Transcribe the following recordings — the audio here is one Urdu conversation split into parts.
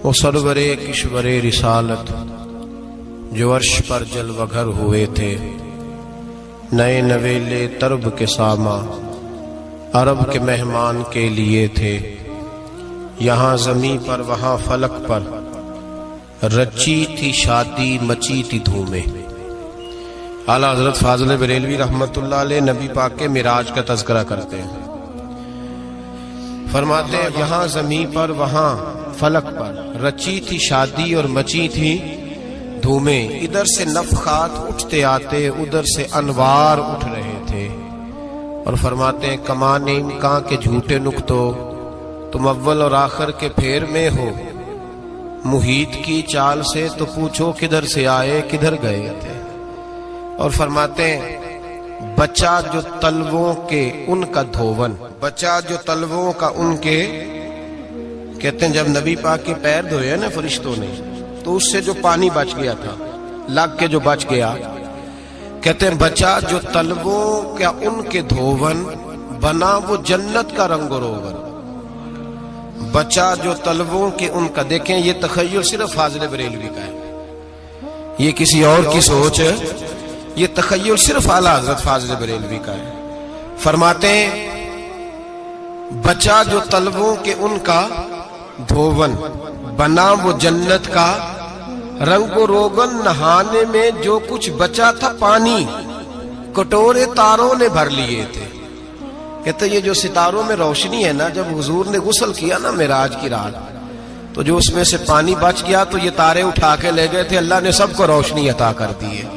وہ سرورے کشورے رسالت جو عرش پر جلوہ گر ہوئے تھے، نئے نویلے طرب کے ساما عرب کے مہمان کے لیے تھے، یہاں زمیں پر وہاں فلک پر رچی تھی شادی مچی تھی دھومیں۔ اعلیٰ حضرت فاضل بریلوی رحمت اللہ علیہ نبی پاک کے معراج کا تذکرہ کرتے ہیں، فرماتے ہیں یہاں زمیں پر وہاں فلک پر رچی تھی شادی اور مچی تھی دھومیں، ادھر سے نفخات اٹھتے آتے ادھر سے انوار اٹھ رہے تھے، اور فرماتے ہیں کمان امکان کے جھوٹے نکتو، تم اول اور آخر کے پھیر میں ہو، محیط کی چال سے تو پوچھو کدھر سے آئے کدھر گئے تھے۔ اور فرماتے ہیں بچہ جو تلووں کے ان کا دھوون، بچہ جو تلووں کا ان کے، کہتے ہیں جب نبی پاک کے پیر دھوئے نا فرشتوں نے تو اس سے جو پانی بچ گیا تھا لگ کے جو بچ گیا، کہتے ہیں بچہ جو تلووں کا ان کے دھوون بنا وہ جنت کا رنگ و روغن، بچہ جو تلووں کے ان کا۔ دیکھیں یہ تخیل صرف فاضل بریلوی کا ہے، یہ کسی اور کی سوچ ہے، یہ تخیل صرف اعلیٰ حضرت فاضل بریلوی کا ہے۔ فرماتے ہیں بچہ جو تلووں کے ان کا دھوون بنا وہ جنت کا رنگ و روغن، نہانے میں جو کچھ بچا تھا پانی کٹورے تاروں نے بھر لیے تھے۔ کہتے یہ جو ستاروں میں روشنی ہے نا، جب حضور نے غسل کیا نا معراج کی رات تو جو اس میں سے پانی بچ گیا تو یہ تارے اٹھا کے لے گئے تھے، اللہ نے سب کو روشنی عطا کر دی ہے۔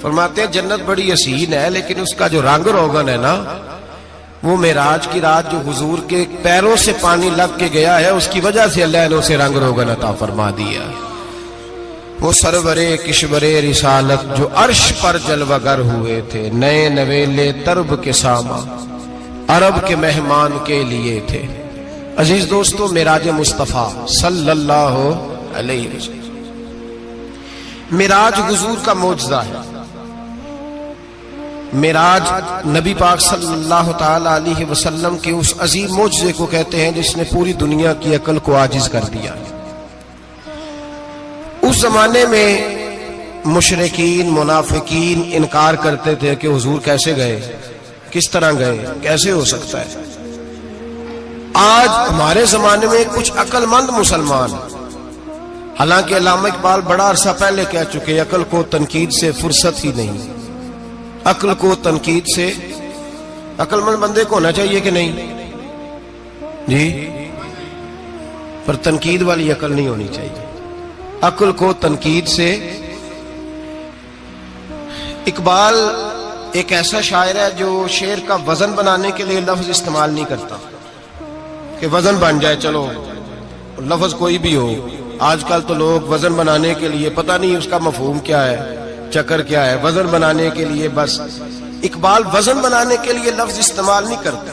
فرماتے ہیں جنت بڑی حسین ہے لیکن اس کا جو رنگ روغن ہے نا، وہ معراج کی رات جو حضور کے پیروں سے پانی لگ کے گیا ہے اس کی وجہ سے اللہ نے اسے رنگ روغن عطا فرما دیا۔ وہ سرورے کشورے رسالت جو عرش پر جلوہ گر ہوئے تھے، نئے نویلے طرب کے ساما عرب کے مہمان کے لیے تھے۔ عزیز دوستو، معراج مصطفیٰ صلی اللہ علیہ وسلم، معراج حضور کا معجزہ ہے۔ معراج نبی پاک صلی اللہ تعالی علیہ وسلم کے اس عظیم معجزے کو کہتے ہیں جس نے پوری دنیا کی عقل کو عاجز کر دیا۔ اس زمانے میں مشرکین منافقین انکار کرتے تھے کہ حضور کیسے گئے، کس طرح گئے، کیسے ہو سکتا ہے۔ آج ہمارے زمانے میں کچھ عقل مند مسلمان، حالانکہ علامہ اقبال بڑا عرصہ پہلے کہہ چکے عقل کو تنقید سے فرصت ہی نہیں، عقل کو تنقید سے، عقل مند بندے کو ہونا چاہیے کہ نہیں جی، پر تنقید والی عقل نہیں ہونی چاہیے، عقل کو تنقید سے۔ اقبال ایک ایسا شاعر ہے جو شعر کا وزن بنانے کے لیے لفظ استعمال نہیں کرتا کہ وزن بن جائے، چلو لفظ کوئی بھی ہو۔ آج کل تو لوگ وزن بنانے کے لیے پتہ نہیں اس کا مفہوم کیا ہے، چکر کیا ہے، وزن بنانے کے لیے بس۔ اقبال وزن بنانے کے لیے لفظ استعمال نہیں کرتا۔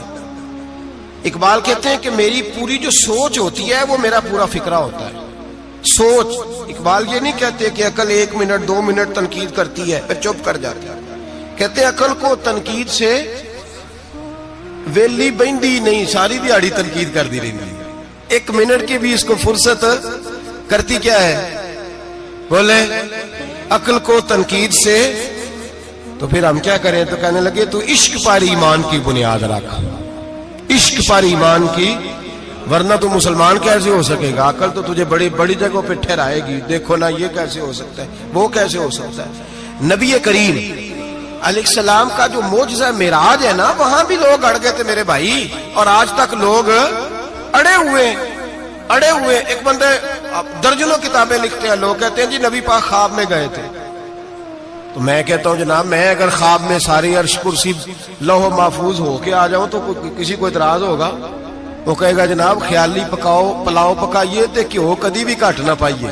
اقبال کہتے ہیں کہ میری پوری جو سوچ ہوتی ہے وہ میرا پورا فکرہ ہوتا ہے، سوچ۔ اقبال یہ نہیں کہتے کہ عقل 1 منٹ 2 منٹ تنقید کرتی ہے پھر چپ کر جاتی ہے، کہتے ہیں عقل کو تنقید سے ویلی بہندی نہیں، ساری دیہڑی تنقید کر دی رہی، 1 منٹ کی بھی اس کو فرصت کرتی کیا ہے، بولے عقل کو تنقید سے۔ تو پھر ہم کیا کریں، تو کہنے لگے تو عشق پر ایمان کی بنیاد رکھ، عشق پر ایمان کی، ورنہ تو مسلمان کیسے ہو سکے گا، عقل تو تجھے بڑی بڑی جگہوں پہ ٹھہرائے گی، دیکھو نا یہ کیسے ہو سکتا ہے، وہ کیسے ہو سکتا ہے۔ نبی کریم علیہ السلام کا جو معجزہ معراج ہے نا، وہاں بھی لوگ اڑ گئے تھے میرے بھائی، اور آج تک لوگ اڑے ہوئے۔ ایک بندے درجنوں کتابیں لکھتے ہیں، لوگ کہتے ہیں جی نبی پاک خواب میں گئے تھے، تو میں کہتا ہوں جناب میں اگر خواب میں ساری عرش کرسی لوح محفوظ ہو کے آ جاؤں تو کسی کو اعتراض ہوگا، وہ کہے گا جناب خیالی پلاؤ پکائیے تے کیوں کدی بھی گھٹ نہ پائیے،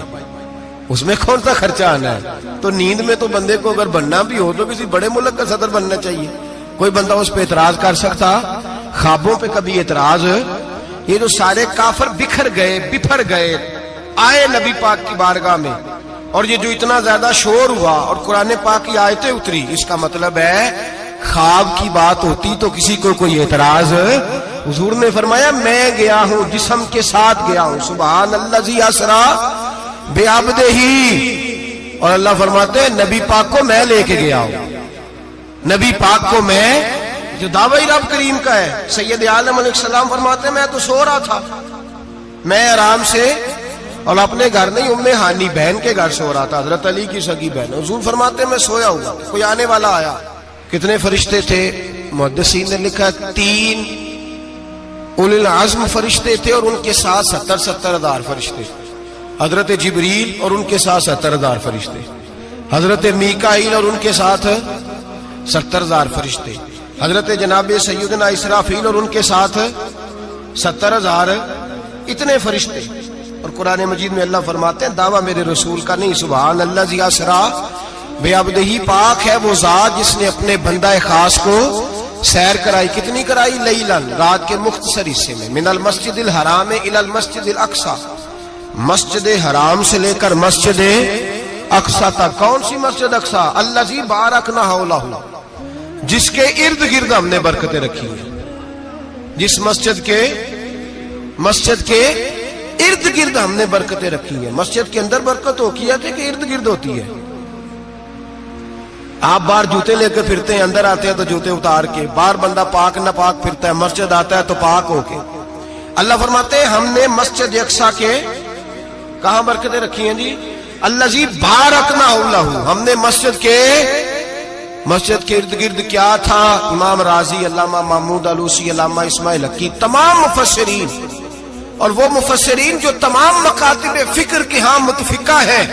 اس میں کون سا خرچہ آنا ہے۔ تو نیند میں تو بندے کو اگر بننا بھی ہو تو کسی بڑے ملک کا صدر بننا چاہیے، کوئی بندہ اس پہ اعتراض کر سکتا، خوابوں پہ کبھی اعتراض۔ یہ جو سارے کافر بکھر گئے آئے نبی پاک کی بارگاہ میں، اور یہ جو اتنا زیادہ شور ہوا اور قرآن پاک کی آیتیں اتری، اس کا مطلب ہے خواب کی بات ہوتی تو کسی کو کوئی اعتراض حضور نے فرمایا میں گیا ہوں جسم کے ساتھ گیا ہوں، سبحان الذی اسرا بعبدہ، اور اللہ فرماتے ہیں نبی پاک کو میں لے کے گیا ہوں، نبی پاک کو میں، جو دعوی رب کریم کا ہے۔ سید عالم علیہ السلام فرماتے ہیں میں تو سو رہا تھا، میں آرام سے، اور اپنے گھر نہیں، ام ہانی بہن کے گھر سو رہا تھا، حضرت علی کی سگی بہن۔ حضور فرماتے ہیں میں سویا ہوا، کوئی آنے والا آیا۔ کتنے فرشتے تھے؟ محدثین نے لکھا 3 اولی العزم فرشتے تھے، اور ان کے ساتھ 70 ہزار فرشتے، حضرت جبریل اور ان کے ساتھ 70 ہزار فرشتے، حضرت میکائیل اور ان کے ساتھ 70 ہزار فرشتے، حضرت جناب سیدنا اسرافیل اور ان کے ساتھ 70 ہزار، اتنے فرشتے۔ اور قرآن مجید میں اللہ فرماتے ہیں دعویٰ میرے رسول کا نہیں، سبحان الذی اسرا بعبدہ، پاک ہے وہ ذات جس نے اپنے بندہ خاص کو سیر کرائی۔ کتنی کرائی؟ لیلن، رات کے مختصر حصے میں، من المسجد الحرام الی المسجد الاقصی، مسجد حرام سے لے کر مسجد اقصی تک۔ کون سی مسجد اقصی؟ الذی بارکنا حولہ، جس کے ارد گرد ہم نے برکتیں رکھی ہیں، جس مسجد کے ارد گرد ہم نے برکتیں رکھی ہیں۔ مسجد کے اندر برکت ہوتی ہے کہ ارد گرد ہوتی ہے؟ آپ باہر جوتے لے کے پھرتے ہیں، اندر آتے ہیں تو جوتے اتار کے، باہر بندہ پاک نہ پاک پھرتا ہے، مسجد آتا ہے تو پاک ہو کے۔ اللہ فرماتے ہیں ہم نے مسجد اقصی کے کہاں برکتیں رکھی ہیں جی؟ الذی بارکنا حولہ، ہم نے مسجد کے ارد گرد کیا تھا؟ امام راضی، علامہ محمود آلوسی، علامہ اسماعیل حقی، تمام مفسرین، اور وہ مفسرین جو تمام مکاتب فکر کے ہاں متفقہ ہیں۔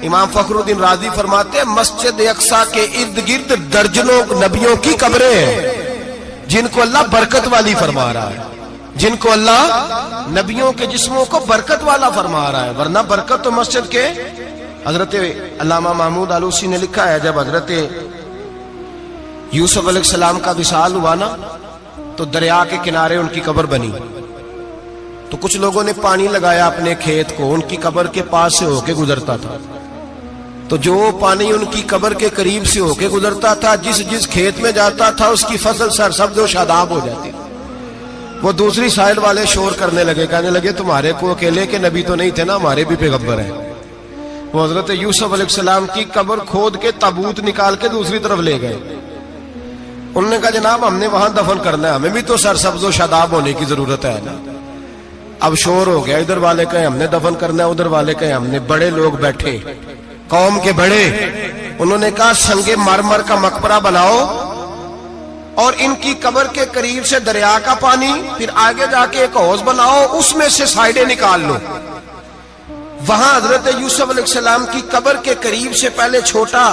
امام فخر الدین رازی فرماتے ہیں مسجد اقصی کے ارد گرد درجنوں نبیوں کی قبریں ہیں، جن کو اللہ برکت والی فرما رہا ہے، جن کو اللہ نبیوں کے جسموں کو برکت والا فرما رہا ہے، ورنہ برکت تو مسجد کے۔ حضرت علامہ محمود آلوسی نے لکھا ہے جب حضرت یوسف علیہ السلام کا وصال ہوا نا تو دریا کے کنارے ان کی قبر بنی، تو کچھ لوگوں نے پانی لگایا اپنے کھیت کو، ان کی قبر کے پاس سے ہو کے گزرتا تھا، تو جو پانی ان کی قبر کے قریب سے ہو کے گزرتا تھا، جس کھیت میں جاتا تھا اس کی فصل سرسبز و شاداب ہو جاتی۔ وہ دوسری سائیڈ والے شور کرنے لگے، کہنے لگے تمہارے کو اکیلے کے نبی تو نہیں تھے نا، ہمارے بھی پیغمبر ہیں۔ وہ حضرت یوسف علیہ السلام کی قبر کھود کے تابوت نکال کے دوسری طرف لے گئے۔ انہوں نے کہا جناب ہم نے وہاں دفن کرنا ہے، ہمیں بھی تو سرسبز و شاداب ہونے کی ضرورت ہے نا۔ اب شور ہو گیا، ادھر والے کہیں ہم نے دفن کرنا ہے، ادھر والے کہیں ہم نے۔ بڑے لوگ بیٹھے، قوم کے بڑے، انہوں نے کہا سنگ مرمر کا مقبرہ بناؤ اور ان کی قبر کے قریب سے دریا کا پانی، پھر آگے جا کے ایک حوض بناؤ، اس میں سے سائیڈیں نکال لو۔ وہاں حضرت یوسف علیہ السلام کی قبر کے قریب سے پہلے چھوٹا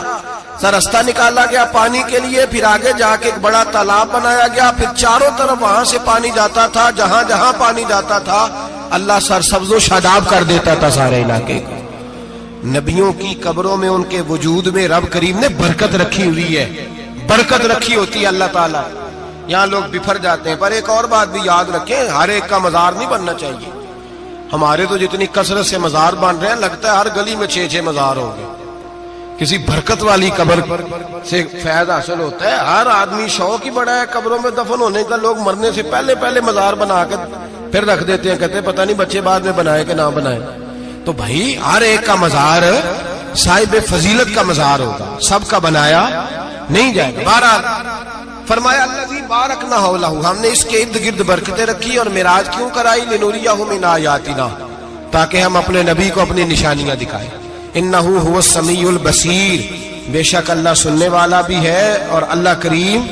سا رستہ نکالا گیا پانی کے لیے، پھر آگے جا کے ایک بڑا تالاب بنایا گیا، پھر چاروں طرف وہاں سے پانی جاتا تھا، جہاں جہاں پانی جاتا تھا اللہ سرسبز و شاداب کر دیتا تھا سارے علاقے کو۔ نبیوں کی قبروں میں ان کے وجود میں رب کریم نے برکت رکھی ہوئی ہے، برکت رکھی ہوتی ہے اللہ تعالیٰ۔ یہاں لوگ بفر جاتے ہیں، پر ایک اور بات بھی یاد رکھیں، ہر ایک کا مزار نہیں بننا چاہیے۔ ہمارے تو جتنی کثرت سے مزار بن رہے ہیں، لگتا ہے ہر گلی میں 6 مزار ہوں گے۔ کسی برکت والی قبر سے فیض حاصل ہوتا ہے۔ ہر آدمی شوق ہی بڑا ہے قبروں میں دفن ہونے کا، لوگ مرنے سے پہلے مزار بنا کے پھر رکھ دیتے ہیں، کہتے ہیں پتہ نہیں بچے بعد میں بنائے کہ نہ بنائے۔ تو بھائی ہر ایک کا مزار صاحب فضیلت کا مزار ہوگا، سب کا بنایا نہیں جائے گا۔ بہرحال فرمایا الذی بارکنا حولہ، ہم نے اس کے ارد گرد برکتیں رکھی اور معراج کیوں کرائی؟ لنوریہ من آیاتنا، تاکہ ہم اپنے نبی کو اپنی نشانیاں دکھائیں۔ انہ هو السمیع البصیر، بے شک اللہ سننے والا بھی ہے اور اللہ کریم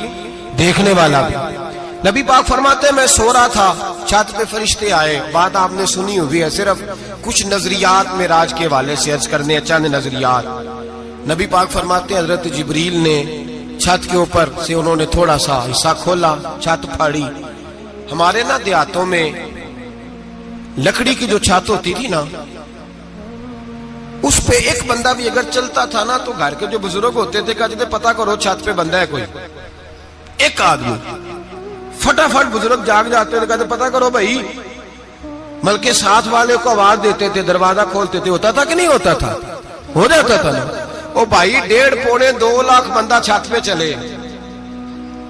دیکھنے والا بھی۔ نبی پاک فرماتے ہیں میں سو رہا تھا، چھت پہ فرشتے آئے، بات آپ نے سنی ہوئی ہے، صرف کچھ نظریات معراج کے حوالے سے عرض کرنے، چند نظریات۔ نبی پاک فرماتے ہیں حضرت جبریل نے چھت کے اوپر سے انہوں نے تھوڑا سا حصہ کھولا، چھت پھاڑی۔ ہمارے نا دیہاتوں میں لکڑی کی جو چھت ہوتی تھی نا، اس پہ ایک بندہ بھی اگر چلتا تھا نا تو گھر کے جو بزرگ ہوتے تھے کہتے تھے پتہ کرو چھت پہ بندہ ہے کوئی۔ ایک آدمی فٹافٹ بزرگ جاگ جاتے تھے، کہتے پتہ کرو بھائی، بلکہ ساتھ والے کو آواز دیتے تھے، دروازہ کھولتے تھے۔ ہوتا تھا کہ نہیں ہوتا تھا؟ ہو جاتا تھا نا۔ او بھائی 1.5 پونے 2 لاکھ بندہ چھت پہ چلے،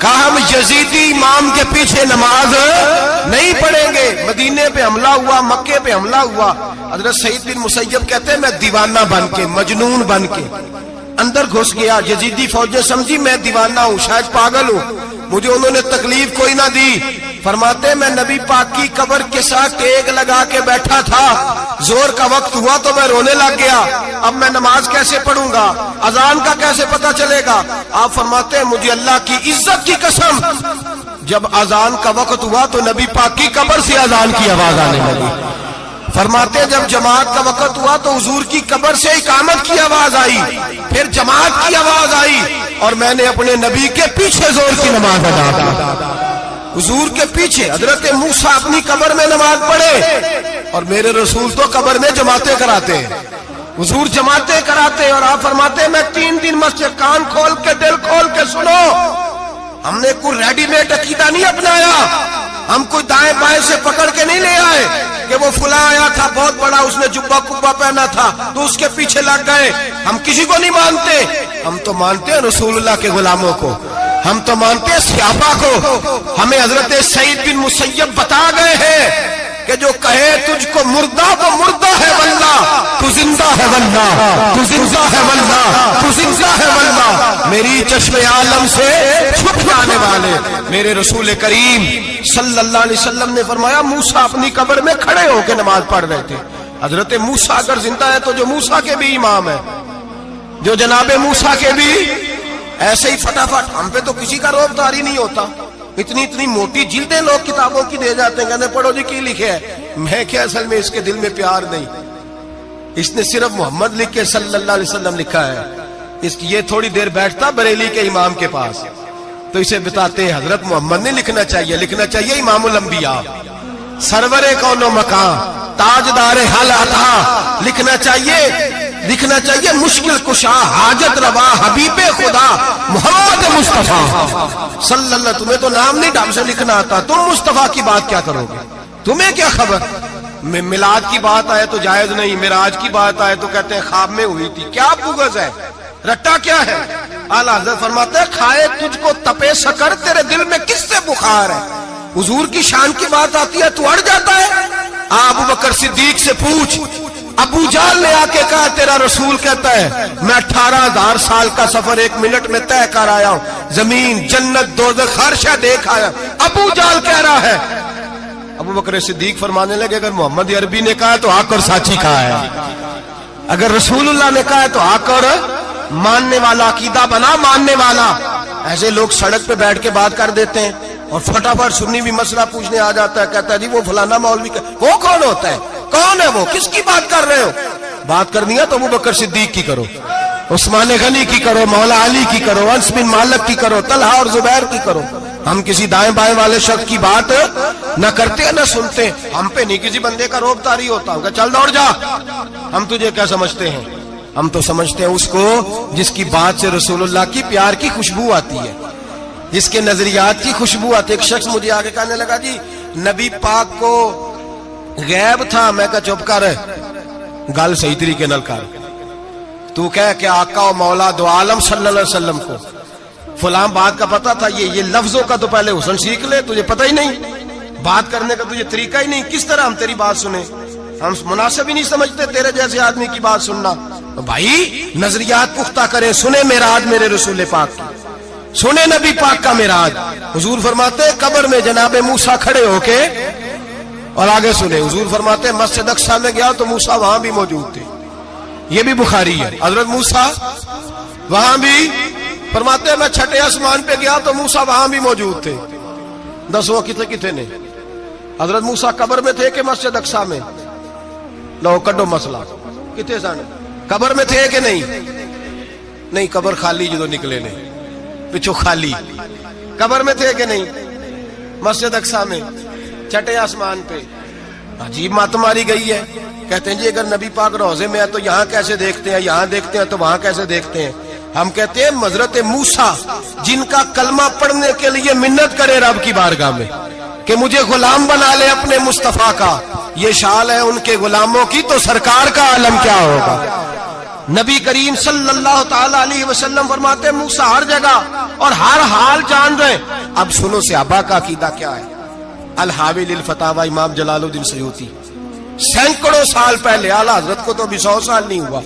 کہا ہم یزیدی امام کے پیچھے نماز نہیں پڑھیں گے. مدینے پہ حملہ ہوا, مکے پہ حملہ ہوا. حضرت سعید بن مسیب کہتے ہیں میں دیوانہ بن کے, مجنون بن کے اندر گھس گیا. یزیدی فوجیں سمجھی میں دیوانہ ہوں, شاید پاگل ہوں, مجھے انہوں نے تکلیف کوئی نہ دی. فرماتے میں نبی پاک کی قبر کے ساتھ ٹیک لگا کے بیٹھا تھا, زور کا وقت ہوا تو میں رونے لگ گیا. اب میں نماز کیسے پڑھوں گا, اذان کا کیسے پتہ چلے گا. آپ فرماتے ہیں مجھے اللہ کی عزت کی قسم, جب اذان کا وقت ہوا تو نبی پاک کی قبر سے اذان کی آواز آنے لگی. فرماتے جب جماعت کا وقت ہوا تو حضور کی قبر سے اقامت کی آواز آئی, پھر جماعت کی آواز آئی, اور میں نے اپنے نبی کے پیچھے زور کی نماز ادا کی. حضور کے پیچھے حضرت موسیٰ اپنی قبر میں نماز پڑھے, اور میرے رسول تو قبر میں جماعتیں کراتے ہیں. حضور جماعتیں کراتے ہیں, اور آپ فرماتے ہیں میں 3 دن مسجد, کان کھول کے دل کھول کے سنو, ہم نے کوئی ریڈی میڈ عقیدہ نہیں اپنایا, ہم کوئی دائیں بائیں سے پکڑ کے نہیں لے آئے کہ وہ فلاں آیا تھا بہت بڑا, اس نے جبہ کبہ پہنا تھا تو اس کے پیچھے لگ گئے. ہم کسی کو نہیں مانتے, ہم تو مانتے ہیں رسول اللہ کے غلاموں کو, ہم تو مانتے ہیں صحابہ کو. ہمیں حضرت سعید بن مسیب بتا گئے ہیں کہ جو کہے تجھ کو مردہ وہ مردہ ہے واللہ, تو زندہ ہے واللہ, تو زندہ ہے واللہ, تو زندہ ہے واللہ. میری چشم عالم سے چھپ جانے والے میرے رسول کریم صلی اللہ علیہ وسلم نے فرمایا موسیٰ اپنی قبر میں کھڑے ہو کے نماز پڑھ رہے تھے. حضرت موسیٰ اگر زندہ ہے تو جو موسیٰ کے بھی امام ہے, جو جناب موسیٰ کے بھی ایسے ہی فٹافٹ. ہم پہ تو کسی کا روب داری نہیں ہوتا, اتنی اتنی موٹی جلدیں لوگ کتابوں کی دے جاتے ہیں, کہتے ہیں پڑھو جی کی لکھے ہے. میں کیا, اصل میں اس کے دل میں پیار نہیں, اس نے صرف محمد لکھ کے صلی اللہ علیہ وسلم لکھا ہے. اس یہ تھوڑی دیر بیٹھتا بریلی کے امام کے پاس تو اسے بتاتے ہیں حضرت محمد نے لکھنا چاہیے, لکھنا چاہیے امام الانبیاء, سرور کون و مکان, تاجدار حل عطا, لکھنا چاہیے مشکل کشا, حاجت روا, حبیب خدا محمد مصطفیٰ صلی اللہ. تمہیں تو نام نہیں ڈھنگ سے لکھنا آتا, تم مصطفیٰ کی بات کیا کرو گے, تمہیں کیا خبر. میلاد کی بات آئے تو جائز نہیں, معراج کی بات آئے تو کہتے ہیں خواب میں ہوئی تھی. کیا بغض ہے, رٹا کیا ہے. اعلیٰ حضرت فرماتے ہیں کھائے تجھ کو تپے سکر, تیرے دل میں کس سے بخار ہے. حضور کی شان کی بات آتی ہے تو اڑ جاتا ہے. ابو بکر صدیق سے پوچھ, ابو جہل نے آ کے کہا تیرا رسول کہتا ہے میں 18,000 سال کا سفر 1 منٹ میں طے کر آیا ہوں, زمین جنت دوزخ ہر شے دیکھ آیا. ابو جہل کہہ رہا ہے. ابو بکر صدیق فرمانے لگے اگر محمد عربی نے کہا تو آ کر ساتھی کہا ہے, اگر رسول اللہ نے کہا ہے تو آ کر ماننے والا, عقیدہ بنا ماننے والا. ایسے لوگ سڑک پہ بیٹھ کے بات کر دیتے ہیں اور فٹافٹ سنی بھی مسئلہ پوچھنے آ جاتا ہے, کہتا ہے جی وہ فلانا مولوی, وہ کون ہوتا ہے, کون ہے وہ, کس کی بات کر رہے ہو. بات کرنی ہے تو ابو بکر صدیق کی کرو, عثمان غنی کی کرو, مولا علی کی کرو, انس بن مالک کی کرو, طلحہ اور زبیر کی کرو. ہم کسی دائیں بائیں والے شخص کی بات نہ کرتے نہ سنتے. ہم پہ نہیں کسی بندے کا روب طاری ہوتا, کہ چل دوڑ جا, ہم تجھے کیا سمجھتے ہیں. ہم تو سمجھتے ہیں اس کو جس کی بات سے رسول اللہ کی پیار کی خوشبو آتی ہے, جس کے نظریات کی خوشبو آتی ہے. ایک شخص مجھے آگے کہنے لگا جی نبی پاک کو غیب تھا. میں کہا چپ کر, گل صحیح طریقے نال کر. تو کہہ کہ آقا و مولا دو عالم صلی اللہ علیہ وسلم کو فلاں بات کا پتا تھا, یہ لفظوں کا تو پہلے حسن سیکھ لے, تجھے پتہ ہی نہیں, بات کرنے کا تجھے طریقہ ہی نہیں, کس طرح ہم تیری بات سنیں. ہم مناسب ہی نہیں سمجھتے تیرے جیسے آدمی کی بات سننا. بھائی نظریات پختہ کریں, سنیں معراج میرے رسول پاک کی, سنیں نبی پاک کا معراج. حضور فرماتے قبر میں جناب موسیٰ کھڑے ہو کے, اور آگے سنیں حضور فرماتے مسجد اقصی میں گیا تو موسیٰ وہاں بھی موجود تھے. یہ بھی بخاری ہے. حضرت موسیٰ وہاں بھی, فرماتے میں 6 آسمان پہ گیا تو موسیٰ وہاں بھی موجود تھے. 10 وہ کتنے نے, حضرت موسیٰ قبر میں تھے کہ مسجد اقصی میں, لو کڈو مسئلہ, کتنے سن قبر میں تھے کہ نہیں, قبر خالی جو نکلے نے پچھو خالی, قبر میں تھے کہ نہیں, مسجد اقصی میں 6 آسمان پہ. عجیب مات ماری گئی ہے. کہتے ہیں جی اگر نبی پاک روضے میں ہے تو یہاں کیسے دیکھتے ہیں, یہاں دیکھتے ہیں تو وہاں کیسے دیکھتے ہیں. ہم کہتے ہیں حضرت موسیٰ جن کا کلمہ پڑھنے کے لیے منت کرے رب کی بارگاہ میں کہ مجھے غلام بنا لے اپنے مصطفیٰ کا, یہ شال ہے ان کے غلاموں کی, تو سرکار کا عالم کیا ہوگا. نبی کریم صلی اللہ تعالی علیہ وسلم فرماتے ہیں موسیٰ ہر جگہ اور ہر حال جان رہے. اب سنو صحابہ کا عقیدہ کیا ہے. الحاوی للفتاوی امام جلال الدین سیوطی سینکڑوں سال پہلے، اعلیٰ حضرت کو تو ابھی 100 سال نہیں ہوا،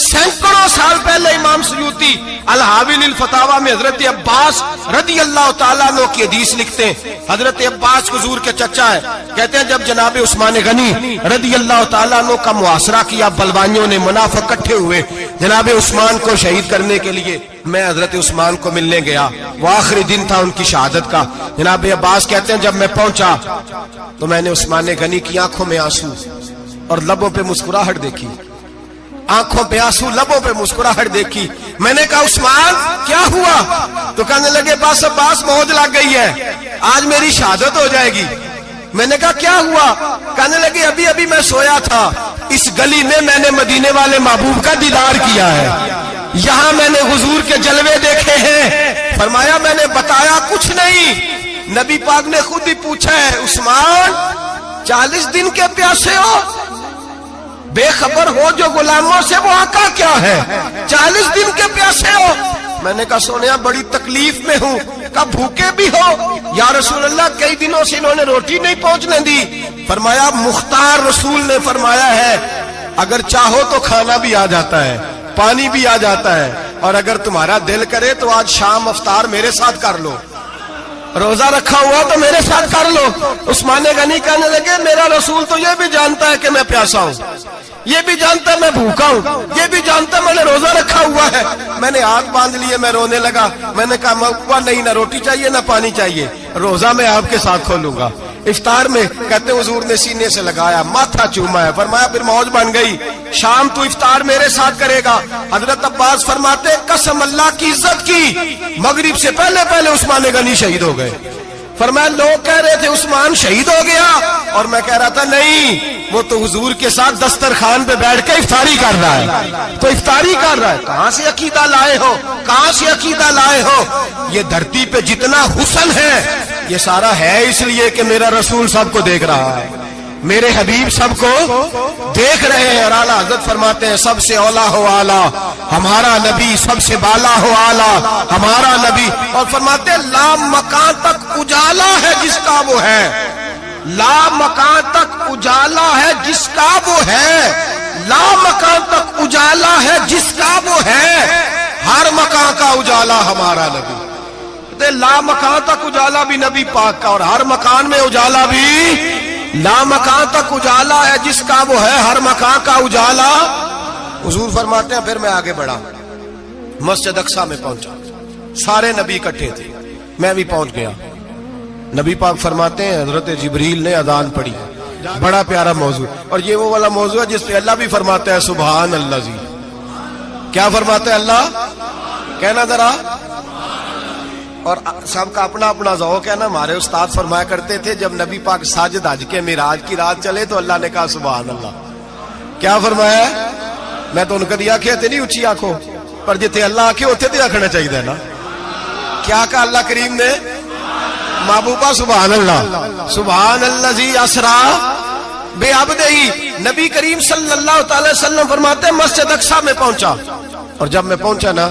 سینکڑوں سال پہلے امام سیوطی الحاوی للفتاوی میں حضرت عباس رضی اللہ تعالیٰ عنہ کی حدیث لکھتے ہیں. حضرت عباس حضور کے چچا ہے. کہتے ہیں جب جناب عثمان غنی رضی اللہ تعالیٰ عنہ کا محاصرہ کیا، بلوانیوں نے منافق اکٹھے ہوئے جناب عثمان کو شہید کرنے کے لیے، میں حضرت عثمان کو ملنے گیا، وہ آخری دن تھا ان کی شہادت کا. جناب عباس کہتے ہیں جب میں پہنچا تو میں نے عثمان غنی کی آنکھوں میں آنسو اور لبوں پہ مسکراہٹ دیکھی، آنکھوں پہ آنسو لبوں پہ مسکراہٹ دیکھی. میں نے کہا عثمان کیا ہوا؟ تو کہنے لگے بس عباس موج لگ گئی ہے، آج میری شہادت ہو جائے گی. میں نے کہا کیا ہوا؟ کہنے لگے ابھی ابھی میں سویا تھا، اس گلی میں میں نے مدینے والے محبوب کا دیدار کیا ہے، یہاں میں نے حضور کے جلوے دیکھے ہیں. فرمایا میں نے بتایا کچھ نہیں، نبی پاک نے خود ہی پوچھا ہے عثمان 40 دن کے پیاسے ہو، بے خبر ہو جو غلاموں سے وہ آقا کیا ہے، 40 دن کے پیاسے ہو. میں نے کہا سونیا بڑی تکلیف میں ہوں. کہا بھوکے بھی ہو؟ یا رسول اللہ کئی دنوں سے انہوں نے روٹی نہیں پہنچنے دی. فرمایا مختار رسول نے فرمایا ہے اگر چاہو تو کھانا بھی آ جاتا ہے، پانی بھی آ جاتا ہے، اور اگر تمہارا دل کرے تو آج شام افطار میرے ساتھ کر لو، روزہ رکھا ہوا تو میرے ساتھ کر لو. عثمان غنی کہنے لگے میرا رسول تو یہ بھی جانتا ہے کہ میں پیاسا ہوں، یہ بھی جانتا ہے میں بھوکا ہوں، یہ بھی جانتا ہے میں نے روزہ رکھا ہوا ہے. میں نے ہاتھ باندھ لیے، میں رونے لگا. میں نے کہا نہیں، نہ روٹی چاہیے نہ پانی چاہیے، روزہ میں آپ کے ساتھ کھولوں گا. افطار میں کہتے حضور نے سینے سے لگایا، ماتھا چوما ہے. فرمایا پھر موج بن گئی، شام تو افطار میرے ساتھ کرے گا. حضرت عباس فرماتے قسم اللہ کی عزت کی مغرب سے پہلے پہلے عثمان غنی شہید ہو گئے. فرمایا لوگ کہہ رہے تھے عثمان شہید ہو گیا، اور میں کہہ رہا تھا نہیں، وہ تو حضور کے ساتھ دسترخوان پہ بیٹھ کے افطاری کر رہا ہے، تو افطاری کر رہا ہے. کہاں سے عقیدہ لائے ہو، کہاں سے عقیدہ لائے ہو؟ یہ دھرتی پہ جتنا حسن ہے یہ سارا ہے اس لیے کہ میرا رسول سب کو دیکھ رہا ہے، میرے حبیب سب کو دیکھ رہے ہیں. اور اعلیٰ حضرت فرماتے ہیں سب سے اولا ہو اعلیٰ ہمارا نبی، سب سے بالا ہو اعلیٰ ہمارا نبی. اور فرماتے ہیں لا مکان تک اجالا ہے جس کا وہ ہے، لا مکان تک اجالا ہے جس کا وہ ہے، لا مکان تک اجالا ہے جس کا وہ ہے، ہر مکان کا اجالا ہمارا نبی. لا مکان تک اجالا بھی نبی پاک کا، اور ہر مکان میں اجالا بھی، لا مکان تک اجالا ہے جس کا وہ ہے، ہر مکان کا اجالا. حضور فرماتے ہیں پھر میں آگے بڑھا، مسجد اقصی میں پہنچا، سارے نبی اکٹھے تھے، میں بھی پہنچ گیا. نبی پاک فرماتے ہیں حضرت جبریل نے اذان پڑھی. بڑا پیارا موضوع، اور یہ وہ والا موضوع ہے جس پہ اللہ بھی فرماتا ہے سبحان اللہ. جی کیا فرماتا ہے اللہ؟ کہنا ذرا. اور سب کا اپنا اپنا ذوق ہے نا. ہمارے استاد فرمایا کرتے تھے جب نبی پاک ساجد حج کے معراج کی رات چلے تو اللہ نے کہا سبحان اللہ. کیا فرمایا؟ میں تو ان کا دیا کہ نہیں اچھی آنکھوں پر جتنے اللہ آنکھیں ہوتے تھے آنکھنا چاہیے نا. کیا کہا اللہ کریم نے؟ محبوبہ سبحان اللہ. سبحان الذی اسرا بے عبدہی. نبی کریم صلی اللہ تعالی وسلم فرماتے ہیں مسجد اقصی میں پہنچا، اور جب میں پہنچا نا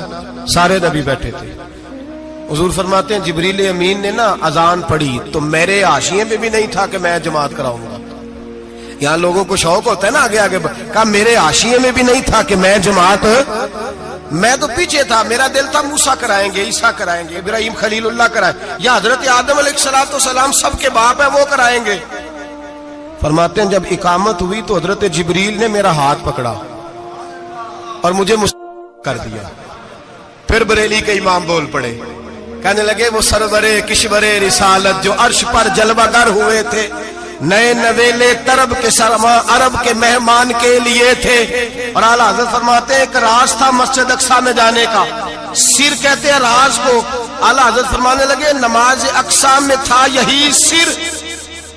سارے نبی بیٹھے تھے. حضور فرماتے ہیں جبریل امین نے نا اذان پڑھی تو میرے حاشیے میں بھی نہیں تھا کہ میں جماعت کراؤں گا. یہاں لوگوں کو شوق ہوتا ہے نا آگے آگے، کہا میرے حاشیے میں بھی نہیں تھا کہ میں جماعت، میں تو پیچھے تھا. میرا دل تھا موسیٰ کرائیں گے، عیسیٰ کرائیں گے، ابراہیم خلیل اللہ کرائیں، یا حضرت آدم علیہ الصلوۃ والسلام سب کے باپ ہیں وہ کرائیں گے. فرماتے ہیں جب اقامت ہوئی تو حضرت جبریل نے میرا ہاتھ پکڑا اور مجھے کر دیا. پھر بریلی کے امام بول پڑے، کہنے لگے وہ سرورے کشورے رسالت جو عرش پر جلوہ گر ہوئے تھے، نئے نویلے طرب کے سرما عرب کے مہمان کے لیے تھے. اور اعلیٰ حضرت فرماتے ہیں ایک راز تھا مسجد اقصی میں جانے کا، سر کہتے ہیں راز کو. اعلیٰ حضرت فرمانے لگے نماز اقصی میں تھا یہی سر،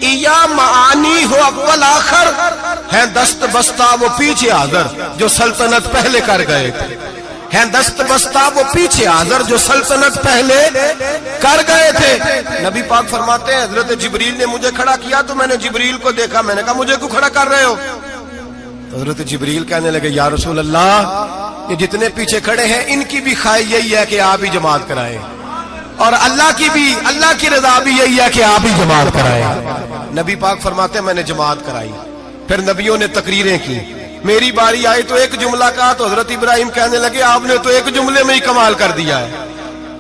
یا معانی ہو اول آخر، ہے دست بستہ وہ پیچھے حاضر جو سلطنت پہلے کر گئے تھے، ہے دست بستہ وہ پیچھے حاضر جو سلطنت پہلے کر گئے تھے. نبی پاک فرماتے ہیں حضرت جبریل نے مجھے کھڑا کیا تو میں نے جبریل کو دیکھا. میں نے کہا مجھے کیوں کھڑا کر رہے ہو؟ حضرت جبریل کہنے لگے یا رسول اللہ یہ جتنے پیچھے کھڑے ہیں ان کی بھی خواہش یہی ہے کہ آپ ہی جماعت کرائیں، اور اللہ کی رضا بھی یہی ہے کہ آپ ہی جماعت کرائیں۔ نبی پاک فرماتے ہیں میں نے جماعت کرائی، پھر نبیوں نے تقریریں کی، میری باری آئی تو ایک جملہ کہا تو حضرت ابراہیم کہنے لگے آپ نے تو ایک جملے میں ہی کمال کر دیا ہے۔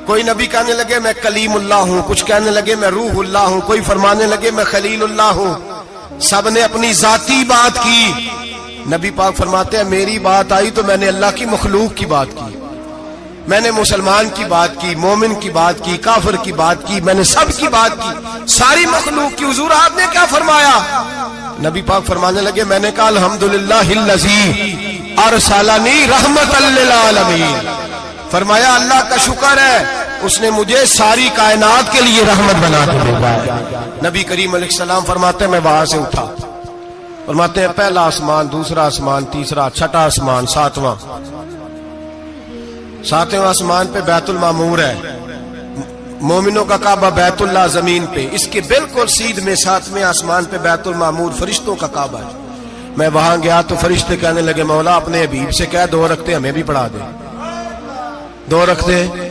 کوئی نبی کہنے لگے میں کلیم اللہ ہوں، کچھ کہنے لگے میں روح اللہ ہوں، کوئی فرمانے لگے میں خلیل اللہ ہوں، سب نے اپنی ذاتی بات کی۔ نبی پاک فرماتے ہیں میری بات آئی تو میں نے اللہ کی مخلوق کی بات کی، میں نے مسلمان کی بات کی، مومن کی بات کی، کافر کی بات کی، میں نے سب کی بات کی، ساری مخلوق کی۔ حضور آپ نے کیا فرمایا؟ نبی پاک فرمانے لگے میں نے کہا الحمدللہ الذی ارسلنی رحمت للعالمین، فرمایا اللہ کا شکر ہے اس نے مجھے ساری کائنات کے لیے رحمت بنا کے بھیجا ہے۔ نبی کریم علیہ السلام فرماتے ہیں میں وہاں سے اٹھا، فرماتے ہیں پہلا آسمان، دوسرا آسمان، تیسرا، چھٹا آسمان، ساتواں آسمان پہ بیت المعمور ہے، مومنوں کا کعبہ بیت اللہ زمین پہ، اس کے بالکل سیدھ میں ساتویں آسمان پہ بیت المعمور فرشتوں کا کعبہ ہے۔ میں وہاں گیا تو فرشتے کہنے لگے مولا اپنے حبیب سے کہہ 2 رکعتیں ہمیں بھی پڑھا دے، 2 رکعتیں۔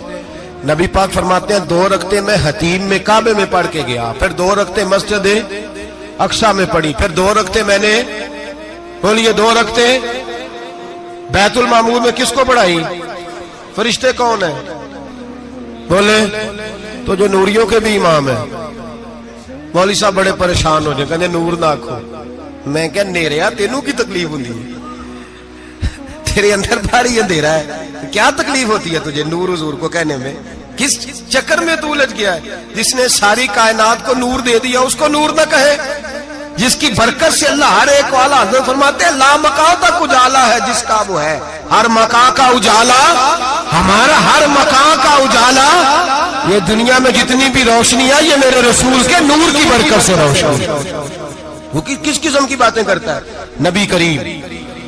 نبی پاک فرماتے ہیں 2 رکعتیں میں حتیم میں کعبے میں پڑھ کے گیا، پھر 2 رکعتیں مسجد اقصی میں پڑھی، پھر 2 رکعتیں میں نے بولیے 2 رکعتیں بیت المعمور میں کس کو پڑھائی؟ فرشتے کون ہیں بولے؟ تو جو نوریوں کے بھی امام ہیں۔ مولوی صاحب بڑے پریشان ہو جائے، کہنے نور نہ آکھو۔ میں کہ نیریا تینوں کی تکلیف ہوندی ہے، تیرے اندر بھاری اندھیرا ہے، کیا تکلیف ہوتی ہے تجھے نور حضور کو کہنے میں؟ کس چکر میں تو الجھ گیا ہے؟ جس نے ساری کائنات کو نور دے دیا اس کو نور نہ کہے؟ جس کی برکت سے اللہ ہر ایک والا، حضرت فرماتے ہیں لا مکان تک اجالا ہے جس کا وہ ہے، ہر مکان کا اجالا ہمارا، ہر مکان کا اجالا، یہ دنیا میں جتنی بھی روشنی ہے یہ میرے رسول کے نور کی برکت سے روشنی۔ وہ کس قسم کی باتیں کرتا ہے؟ نبی کریم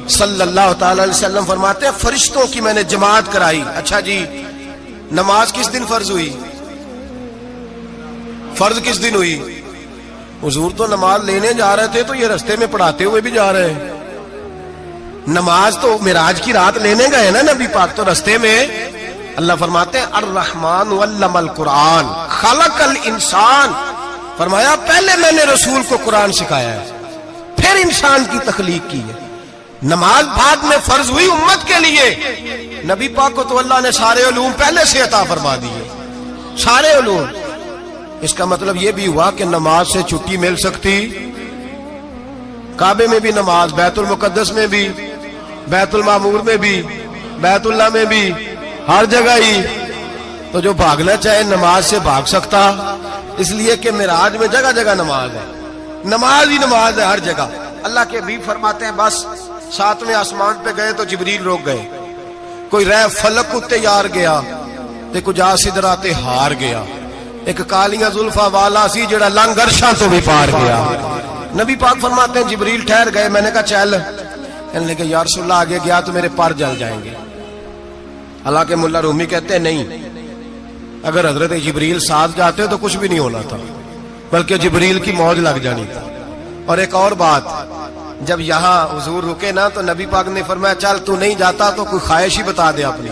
صلی اللہ تعالی علیہ وسلم فرماتے ہیں فرشتوں کی میں نے جماعت کرائی۔ اچھا جی نماز کس دن فرض ہوئی؟ فرض کس دن ہوئی؟ حضور تو نماز لینے جا رہے تھے تو یہ رستے میں پڑھاتے ہوئے بھی جا رہے ہیں۔ نماز تو معراج کی رات لینے گئے نا نبی پاک، تو رستے میں اللہ فرماتے ہیں الرحمن علم القرآن خلق الانسان، فرمایا پہلے میں نے رسول کو قرآن سکھایا ہے پھر انسان کی تخلیق کی ہے۔ نماز بعد میں فرض ہوئی امت کے لیے، نبی پاک کو تو اللہ نے سارے علوم پہلے سے عطا فرما دیے، سارے علوم۔ اس کا مطلب یہ بھی ہوا کہ نماز سے چھٹی مل سکتی، کعبے میں بھی نماز، بیت المقدس میں بھی، بیت المعمور میں بھی، بیت اللہ میں بھی، ہر جگہ ہی۔ تو جو بھاگنا چاہے نماز سے بھاگ سکتا، اس لیے کہ معراج میں جگہ جگہ نماز ہے، نماز ہی نماز ہے ہر جگہ۔ اللہ کے حبیب فرماتے ہیں بس 7ویں آسمان پہ گئے تو جبریل روک گئے، کوئی رہ فلک اتے یار گیا تے کچھ آ سدراتے ہار گیا، ایک کالیاں زلفا والا سی جڑا لنگ عرشاں تو بھی پار گیا۔ نبی پاک فرماتے ہیں جبریل ٹھہر گئے، میں نے کہا چل، کہنے لگے یا رسول اللہ آگے گیا تو میرے پر جل جائیں گے۔ حالانکہ ملا رومی کہتے ہیں نہیں، اگر حضرت جبریل ساتھ جاتے تو کچھ بھی نہیں ہونا تھا، بلکہ جبریل کی موج لگ جانی تھی۔ اور ایک اور بات، جب یہاں حضور رکے نا تو نبی پاک نے فرمایا چل تو نہیں جاتا تو کوئی خواہش ہی بتا دے اپنی۔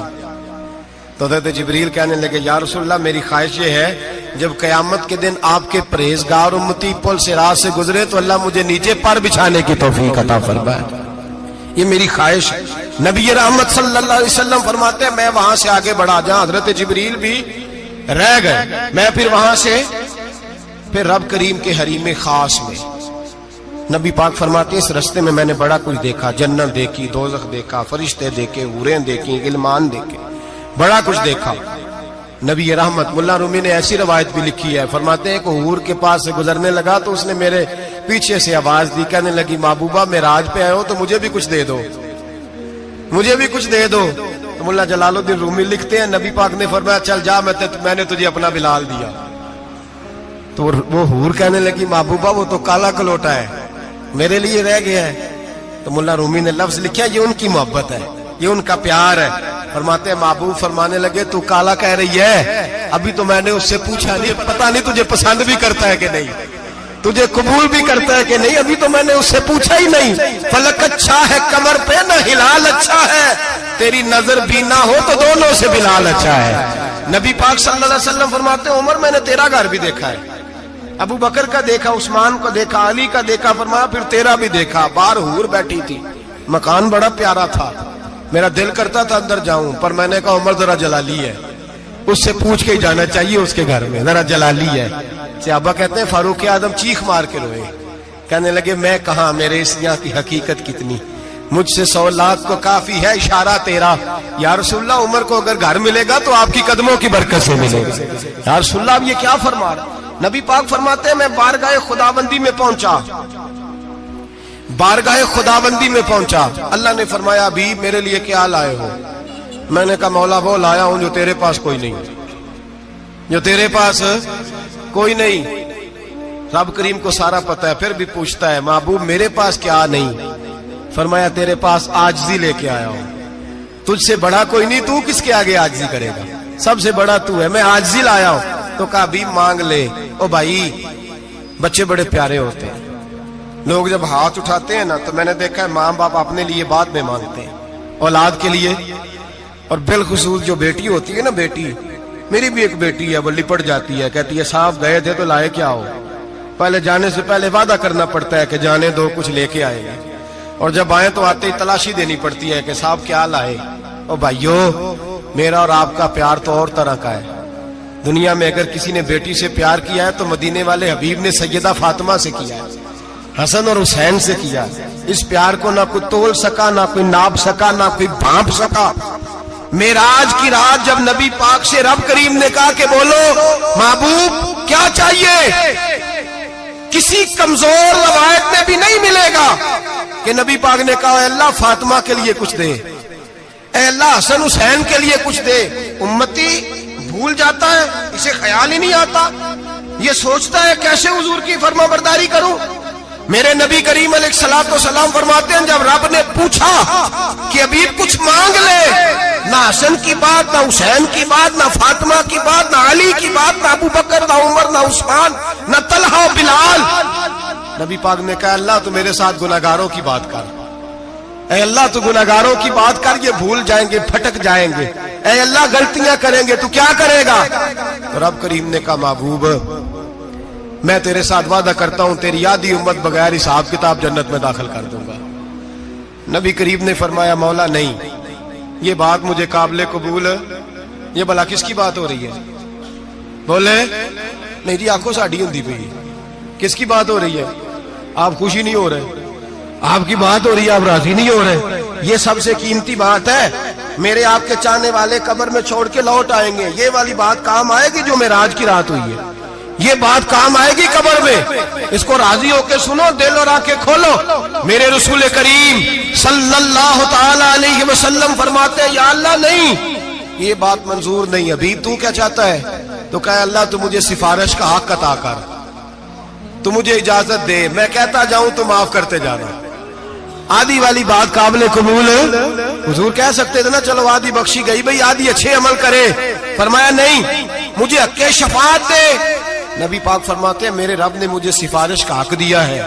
تو حضرت جبریل کہنے لگے یا رسول اللہ میری خواہش یہ ہے جب قیامت کے دن آپ کے پرہیزگار امتی پل سے راہ سے گزرے تو اللہ مجھے نیچے پر بچھانے کی توفیق عطا فرمائے، یہ میری خواہش ہے۔ نبی رحمت صلی اللہ علیہ وسلم فرماتے ہیں میں وہاں سے آگے بڑھا جہاں حضرت جبریل بھی رہ گئے، میں پھر وہاں سے پھر رب کریم کے حریم خاص میں۔ نبی پاک فرماتے ہیں اس رستے میں نے بڑا کچھ دیکھا، جنت دیکھی، دوزخ دیکھا، فرشتے دیکھے، حوریں دیکھی، غلمان دیکھے، بڑا کچھ دیکھا۔ نبی رحمت ملا رومی نے ایسی روایت بھی لکھی ہے، فرماتے ہیں کہ حور کے پاس سے گزرنے لگا تو اس نے میرے پیچھے سے آواز دی، کہنے لگی محبوبہ معراج پہ آئے ہو تو مجھے بھی کچھ دے دو، مجھے بھی کچھ دے دو۔ تو ملا جلال الدین رومی لکھتے ہیں نبی پاک نے فرمایا چل جا میں نے تجھے اپنا بلال دیا۔ تو وہ حور کہنے لگی محبوبہ وہ تو کالا کلوٹا ہے، میرے لیے رہ گیا ہے۔ تو ملا رومی نے لفظ لکھا یہ ان کی محبت ہے، یہ ان کا پیار ہے۔ فرماتے ہیں محبوب فرمانے لگے تو کالا کہہ رہی ہے، ابھی تو میں نے اس سے پوچھا نہیں، پتہ نہیں تجھے پسند بھی کرتا ہے کہ نہیں، تجھے قبول بھی کرتا ہے کہ نہیں، ابھی تو میں نے اس سے پوچھا ہی نہیں۔ فلک اچھا ہے کمر پہ نہ ہلال اچھا ہے، تیری نظر بھی نہ ہو تو دونوں سے بلال اچھا ہے۔ نبی پاک صلی اللہ علیہ وسلم فرماتے ہیں عمر میں نے تیرا گھر بھی دیکھا ہے، ابو بکر کا دیکھا، عثمان کو دیکھا، علی کا دیکھا، فرمایا پھر تیرا بھی دیکھا، باہر حور بیٹھی تھی، مکان بڑا پیارا تھا، میرا دل کرتا تھا اندر جاؤں، پر میں نے کہا عمر ذرا جلالی ہے، اس سے پوچھ کے ہی جانا چاہیے اس کے گھر میں، ذرا جلالی ہے۔ صحابہ کہتے ہیں فاروق اعظم چیخ مار کے روئے، کہنے لگے میں کہاں، میرے اس یہاں کی حقیقت کتنی، مجھ سے 100 لاکھ کو کافی ہے اشارہ تیرا، یا رسول اللہ عمر کو اگر گھر ملے گا تو آپ کی قدموں کی برکت سے ملے گا۔ یا رسول اللہ اب یہ کیا فرما رہا؟ نبی پاک فرماتے ہیں میں بارگاہ خداوندی میں پہنچا، بارگاہ خداوندی میں پہنچا، اللہ نے فرمایا ابھی میرے لیے کیا لائے ہو؟ میں نے کہا مولا وہ لایا ہوں جو تیرے پاس کوئی نہیں، جو تیرے پاس کوئی نہیں۔ رب کریم کو سارا پتہ ہے، پھر بھی پوچھتا ہے محبوب میرے پاس کیا نہیں؟ فرمایا تیرے پاس عاجزی لے کے آیا ہوں، تجھ سے بڑا کوئی نہیں، تو کس کے آگے عاجزی کرے گا، سب سے بڑا تو ہے، میں عاجزی لایا ہوں۔ تو کہا بھی مانگ لے۔ او بھائی بچے بڑے پیارے ہوتے ہیں، لوگ جب ہاتھ اٹھاتے ہیں نا تو میں نے دیکھا ہے ماں باپ اپنے لیے بعد میں مانگتے ہیں اولاد کے لیے، اور بالخصوص جو بیٹی ہوتی ہے نا، بیٹی میری بھی ایک بیٹی ہے، وہ لپٹ جاتی ہے، کہتی ہے صاحب گئے تھے تو لائے کیا ہو؟ پہلے جانے سے پہلے وعدہ کرنا پڑتا ہے کہ جانے دو کچھ لے کے آئے گا، اور جب آئے تو آتے ہی تلاشی دینی پڑتی ہے کہ صاحب کیا لائے۔ او بھائیو میرا اور آپ کا پیار تو اور طرح کا ہے، دنیا میں اگر کسی نے بیٹی سے پیار کیا ہے تو مدینے والے حبیب نے سیدہ فاطمہ سے کیا ہے، حسن اور حسین سے کیا۔ اس پیار کو نہ کوئی تول سکا، نہ کوئی ناپ سکا، نہ کوئی بھانپ سکا۔ معراج کی رات جب نبی پاک سے رب کریم نے کہا کہ بولو محبوب کیا چاہیے، کسی کمزور روایت میں بھی نہیں ملے گا کہ نبی پاک نے کہا اے اللہ فاطمہ کے لیے کچھ دے، اے اللہ حسن حسین کے لیے کچھ دے۔ امتی بھول جاتا ہے، اسے خیال ہی نہیں آتا، یہ سوچتا ہے کیسے حضور کی فرما برداری کروں۔ میرے نبی کریم علیہ الصلوۃ والسلام فرماتے ہیں جب رب نے پوچھا کہ ابھی کچھ مانگ لے، نہ حسن کی بات، نہ حسین کی بات، نہ فاطمہ کی بات، نہ علی کی بات، نہ ابو بکر، نہ عمر، نہ عثمان، نہ طلحہ بلال، نبی پاک نے کہا اللہ تو میرے ساتھ گناہگاروں کی بات کر، اے اللہ تو گناہگاروں کی بات کر، یہ بھول جائیں گے، پھٹک جائیں گے، اے اللہ غلطیاں کریں گے تو کیا کرے گا؟ تو رب کریم نے کہا محبوب میں تیرے ساتھ وعدہ کرتا ہوں تیری آدھی امت بغیر حساب کتاب جنت میں داخل کر دوں گا۔ نبی کریم نے فرمایا مولا نہیں، یہ بات مجھے قابل قبول ہے، یہ بھلا کس کی بات ہو رہی ہے؟ بولے نہیں جی آنکھوں ساڑھی ہوندی پئی ہے، کس کی بات ہو رہی ہے؟ آپ خوشی نہیں ہو رہے، آپ کی بات ہو رہی ہے، آپ راضی نہیں ہو رہے۔ یہ سب سے قیمتی بات ہے، میرے آپ کے چاہنے والے قبر میں چھوڑ کے لوٹ آئیں گے، یہ والی بات کام آئے گی جو معراج کی رات ہوئی ہے، یہ بات کام آئے گی قبر میں، اس کو راضی ہو کے سنو، دل اور آنکھیں کھولو۔ میرے رسول کریم صلی اللہ تعالی علیہ وسلم فرماتے ہیں یا اللہ نہیں، یہ بات منظور نہیں، ابھی تو کیا چاہتا ہے؟ تو کہا اللہ تو مجھے سفارش کا حق عطا کر، تو مجھے اجازت دے، میں کہتا جاؤں تو معاف کرتے جانا۔ آدھی والی بات قابل قبول ہے، حضور کہہ سکتے تھے نا چلو آدھی بخشی گئی بھئی آدھی اچھے عمل کرے، فرمایا نہیں مجھے حق شفاعت دے۔ نبی پاک فرماتے ہیں میرے رب نے مجھے سفارش کا حق دیا ہے،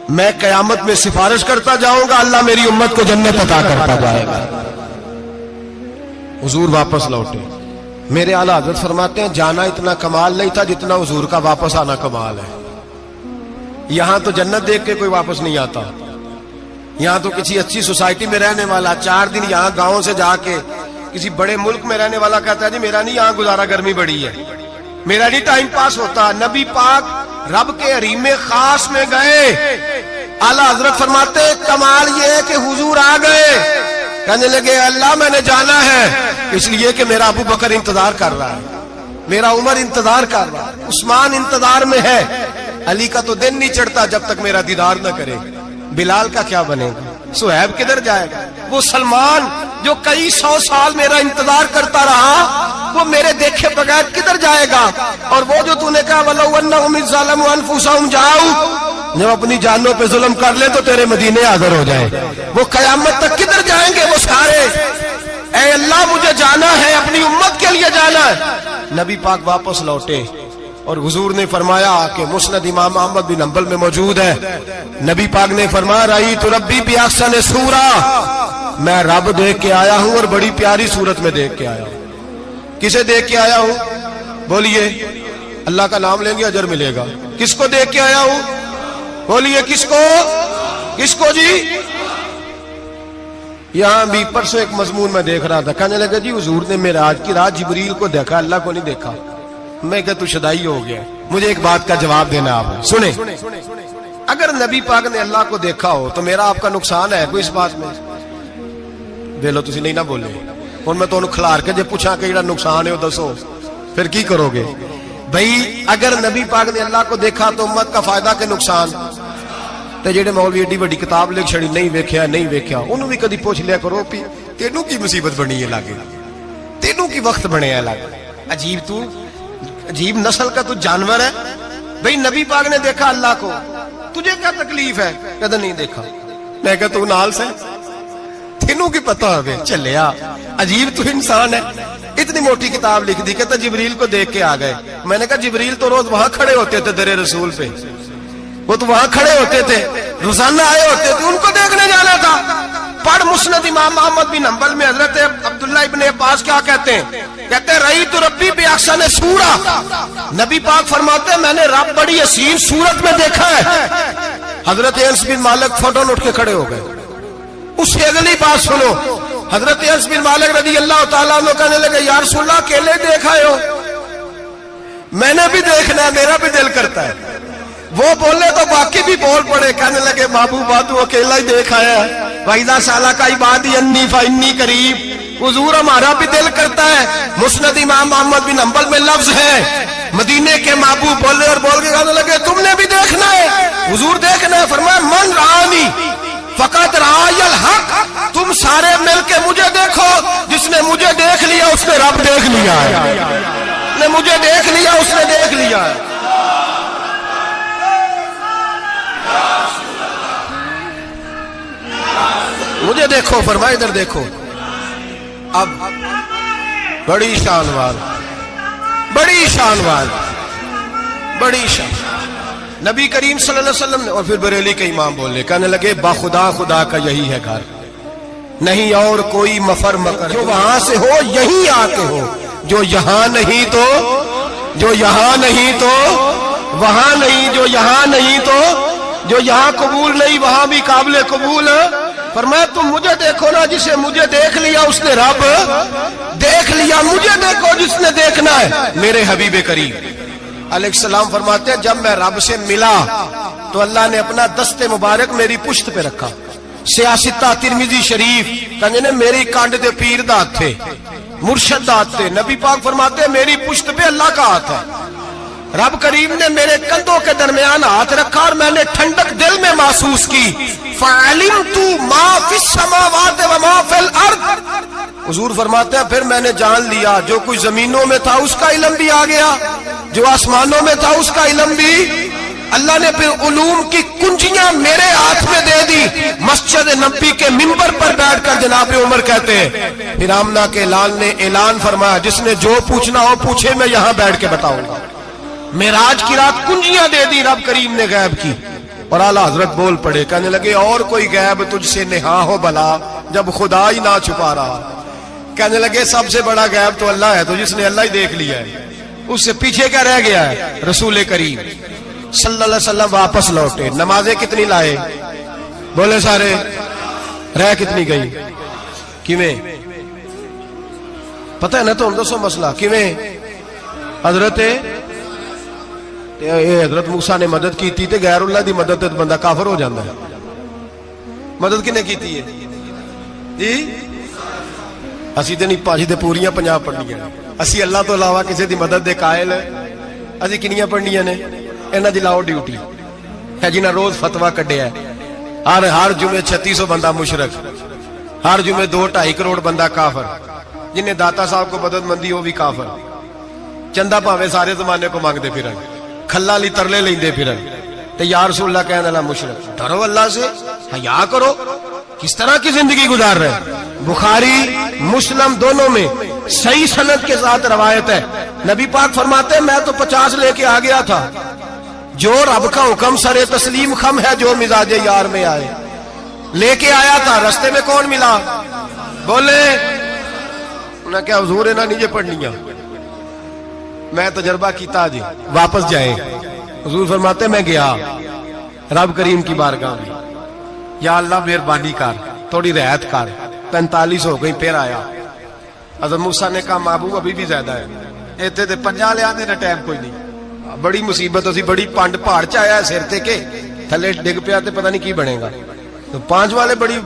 میں قیامت میں سفارش کرتا جاؤں گا، اللہ میری امت کو جنت عطا کرتا جائے گا۔ حضور واپس لوٹے، میرے اعلیٰ حضرت فرماتے ہیں جانا اتنا کمال نہیں تھا جتنا حضور کا واپس آنا کمال ہے۔ یہاں تو جنت دیکھ کے کوئی واپس نہیں آتا، یہاں تو کسی اچھی سوسائٹی میں رہنے والا 4 دن یہاں گاؤں سے جا کے کسی بڑے ملک میں رہنے والا کہتا ہے جی میرا نہیں یہاں گزارا، گرمی بڑی ہے، میرا نہیں ٹائم پاس ہوتا۔ نبی پاک رب کے حریم خاص میں گئے، اعلیٰ حضرت فرماتے کمال یہ ہے کہ حضور آ گئے، کہنے لگے اللہ میں نے جانا ہے اس لیے کہ میرا ابو بکر انتظار کر رہا ہے، میرا عمر انتظار کر رہا ہے، عثمان انتظار میں ہے، علی کا تو دن نہیں چڑھتا جب تک میرا دیدار نہ کرے، بلال کا کیا بنے گا، صہیب کدھر جائے گا، وہ سلمان جو کئی 100 سال میرا انتظار کرتا رہا وہ میرے دیکھے بغیر کدھر جائے گا، اور وہ جو تو نے کہا وَلَوْ أَنَّهُمْ إِذْ ظَلَمُوا أَنفُسَهُمْ جَاءُوا، جب اپنی جانوں پہ ظلم کر لے تو تیرے مدینے حاضر ہو جائے، وہ قیامت تک کدھر جائیں گے وہ سارے، اے اللہ مجھے جانا ہے، اپنی امت کے لیے جانا ہے۔ نبی پاک واپس لوٹے اور حضور نے فرمایا کہ مسند امام احمد بن حنبل میں موجود ہے، نبی پاک نے فرمایا رأیت ربی بأحسن صورہ، میں رب دیکھ کے آیا ہوں اور بڑی پیاری صورت میں دیکھ کے آیا ہوں. کسے دیکھ کے آیا ہوں؟ بولیے. اللہ کا نام لیں گے اجر ملے گا. کس کو دیکھ کے آیا ہوں؟ بولیے کس کو؟ کس کو جی؟ یہاں بھی پرسوں ایک مضمون میں دیکھ رہا تھا, کہنے لگا جی حضور نے معراج کی رات جبریل کو دیکھا, اللہ کو نہیں دیکھا. میں کہا تو شدائی ہو گیا. مجھے ایک بات کا جواب دینا آپ سنیں. اگر نبی پاک نے اللہ کو دیکھا ہو تو میرا آپ کا نقصان ہے کوئی اس بات میں؟ دے لو تسی نہیں نہ بولے. اور میں تو کھلار کے جے پوچھا کہ جڑا نقصان ہے وہ دسو, پھر کی کرو گے بھئی؟ اگر نبی پاک نے اللہ کو دیکھا تو امت کا فائدہ کہ نقصان؟ تے جڑے مولوی ایڈی بڑی کتاب لکھ چھڑی نہیں ویکھیا نہیں ویکھیا, انہوں بھی کدی پوچھ لیا کرو پی تینوں کی مصیبت بنی ہے لاگے, تینوں کی وقت بنے ہے لاگے. عجیب تو عجیب نسل کا تو جانور ہے بھئی. نبی پاک نے دیکھا اللہ کو, تجھے کیا تکلیف ہے؟ کہتا نہیں دیکھا. میں کہا تو نال سے تینوں کی پتہ ہوگے چلیا. عجیب تو انسان ہے. اتنی موٹی کتاب لکھ دی, کہتا جبریل کو دیکھ کے آ گئے. میں نے کہا جبریل تو روز وہاں کھڑے ہوتے تھے در رسول پہ, وہ تو وہاں کھڑے ہوتے تھے, روزانہ آئے ہوتے تھے, ان کو دیکھنے جانا تھا. پڑھ مسند امام احمد بن حنبل میں حضرت عبداللہ ابن عباس کیا کہتے ہیں؟ کہتے ہیں رأیت ربی بأحسن صورہ. نبی پاک فرماتے ہیں میں نے رب بڑی حسین صورت میں دیکھا ہے. حضرت انس بن مالک فوٹون اٹھ کے کھڑے ہو گئے. اس سے اگلی بات سنو, حضرت انس بن مالک رضی اللہ تعالیٰ عنہ کہنے لگے یا رسول اللہ اکیلے دیکھا ہو؟ میں نے بھی دیکھنا ہے, میرا بھی دل کرتا ہے. وہ بولے تو باقی بھی بول پڑے, کہنے لگے محبوبہ تو اکیلا ہی دیکھ آیا ہے. وَإِذَا سَأَلَكَ عِبَادِي عَنِّي فَإِنِّي قَرِيبٌ. حضور ہمارا بھی دل کرتا ہے. مسند امام احمد بن حنبل میں لفظ ہے مدینے کے محبوب بولے اور بول کے کہنے لگے تم نے بھی دیکھنا ہے؟ حضور دیکھنا ہے. فرمایا من رآنی فقط رآی الحق. تم سارے مل کے مجھے دیکھو, جس نے مجھے دیکھ لیا اس نے رب دیکھ لیا ہے. نے مجھے دیکھ لیا اس نے دیکھ لیا ہے. مجھے دیکھو, فرمایا ادھر دیکھو. اب بڑی شان وال, بڑی شان وال, بڑی شان. نبی کریم صلی اللہ علیہ وسلم نے, اور پھر بریلی کے امام بولے, کہنے لگے باخدا خدا کا یہی ہے گھر, نہیں اور کوئی مفر مکر. جو وہاں سے ہو یہیں آ کے ہو, جو یہاں نہیں تو, جو یہاں نہیں تو وہاں نہیں, جو یہاں نہیں تو, جو یہاں قبول نہیں وہاں بھی قابل قبول. فرمایا تم مجھے دیکھو نا, جسے مجھے دیکھ لیا اس نے رب دیکھ لیا. مجھے دیکھو جس نے دیکھنا ہے میرے حبیب کریم علیہ السلام. فرماتے ہیں جب میں رب سے ملا تو اللہ نے اپنا دست مبارک میری پشت پہ رکھا. سیاستہ ترمذی شریف کہنے نے میری کانڈ دے پیر دات تھے, مرشد دات تھے. نبی پاک فرماتے ہیں میری پشت پہ اللہ کا ہاتھ ہے. رب کریم نے میرے کندھوں کے درمیان ہاتھ رکھا اور میں نے ٹھنڈک دل میں محسوس کی. فَعَلِمْتُ مَا فِي السَّمَاوَاتِ وَمَا فِي الْأَرْضِ. حضور فرماتے ہیں پھر میں نے جان لیا جو کچھ زمینوں میں تھا اس کا علم بھی آ گیا, جو آسمانوں میں تھا اس کا علم بھی. اللہ نے پھر علوم کی کنجیاں میرے ہاتھ میں دے دی. مسجد نبی کے منبر پر بیٹھ کر جناب عمر کہتے ہیں پھر آمنہ کے لال نے اعلان فرمایا جس نے جو پوچھنا ہو پوچھے, میں یہاں بیٹھ کے بتاؤں گا. معراج کی رات کنجیاں دے دی رب کریم نے غیب کی. اور اعلیٰ حضرت بول پڑے, کہنے لگے اور کوئی غیب تجھ سے نہا ہو بھلا جب خدا ہی نہ چھپا رہا. کہنے لگے سب سے بڑا غیب تو اللہ ہے, تو جس نے اللہ ہی دیکھ لیا ہے اس سے پیچھے کیا رہ گیا ہے؟ رسول کریم صلی اللہ علیہ وسلم واپس لوٹے. نمازیں کتنی لائے؟ بولے سارے. رہ کتنی گئی؟ کیویں پتہ ہے نا؟ تو ہم دسو مسئلہ کیویں. حضرت موسیٰ نے مدد کی تھی تے غیر اللہ دی مدد تے بندہ کافر ہو جاتا ہے. مدد کنے کی تھی جی؟ اسی تے نہیں پاجی تے پوریاں 50 پڑھنیاں. اسی اللہ تو علاوہ کسی دی مدد دے قائل اسی کنیاں پڑھنیاں نے؟ انہاں دی لاؤ ڈیوٹی ہے جنہاں روز فتویٰ کڈیا ہے. ہر جمعے 3600 بندہ مشرک, ہر جمعے 2-2.5 کروڑ بندہ کافر. جنہیں داتا صاحب کو مدد مندی وہ بھی کافر. چندہ پاوے سارے زمانے کو مانگتے پھرن, کھلا لی ترلے لیندے پھرن, تے یا رسول اللہ کہنے اللہ مشرک. ڈرو اللہ سے, حیا کرو. کس طرح کی زندگی گزار رہے؟ بخاری مسلم دونوں میں صحیح سند کے ساتھ روایت ہے. نبی پاک فرماتے ہیں میں تو 50 لے کے آ گیا تھا. جو رب کا حکم سرے تسلیم خم ہے جو مزاج یار میں آئے. لے کے آیا تھا، رستے میں کون ملا؟ بولے انہوں نے کہا حضور انہاں نیچے پڑھنیاں، میں تجربہ کیتا جی، واپس جائے۔ حضور فرماتے میں گیا رب کریم کی بارگاہ میں، یا اللہ مہربانی کر، تھوڑی رعایت کر، 45 ہو گئی، پھر آیا۔ حضرت موسیٰ نے کہا محبوب ابھی بھی زیادہ ہے، ایتھے تے 50 لے آنے نا ٹائم کوئی نہیں، بڑی مصیبت اسی، بڑی پانڈ پہاڑ چ آیا سر تے کے تھلے ڈگ پیا تے پتہ نہیں کی بنے گا، تو 5 والے بڑی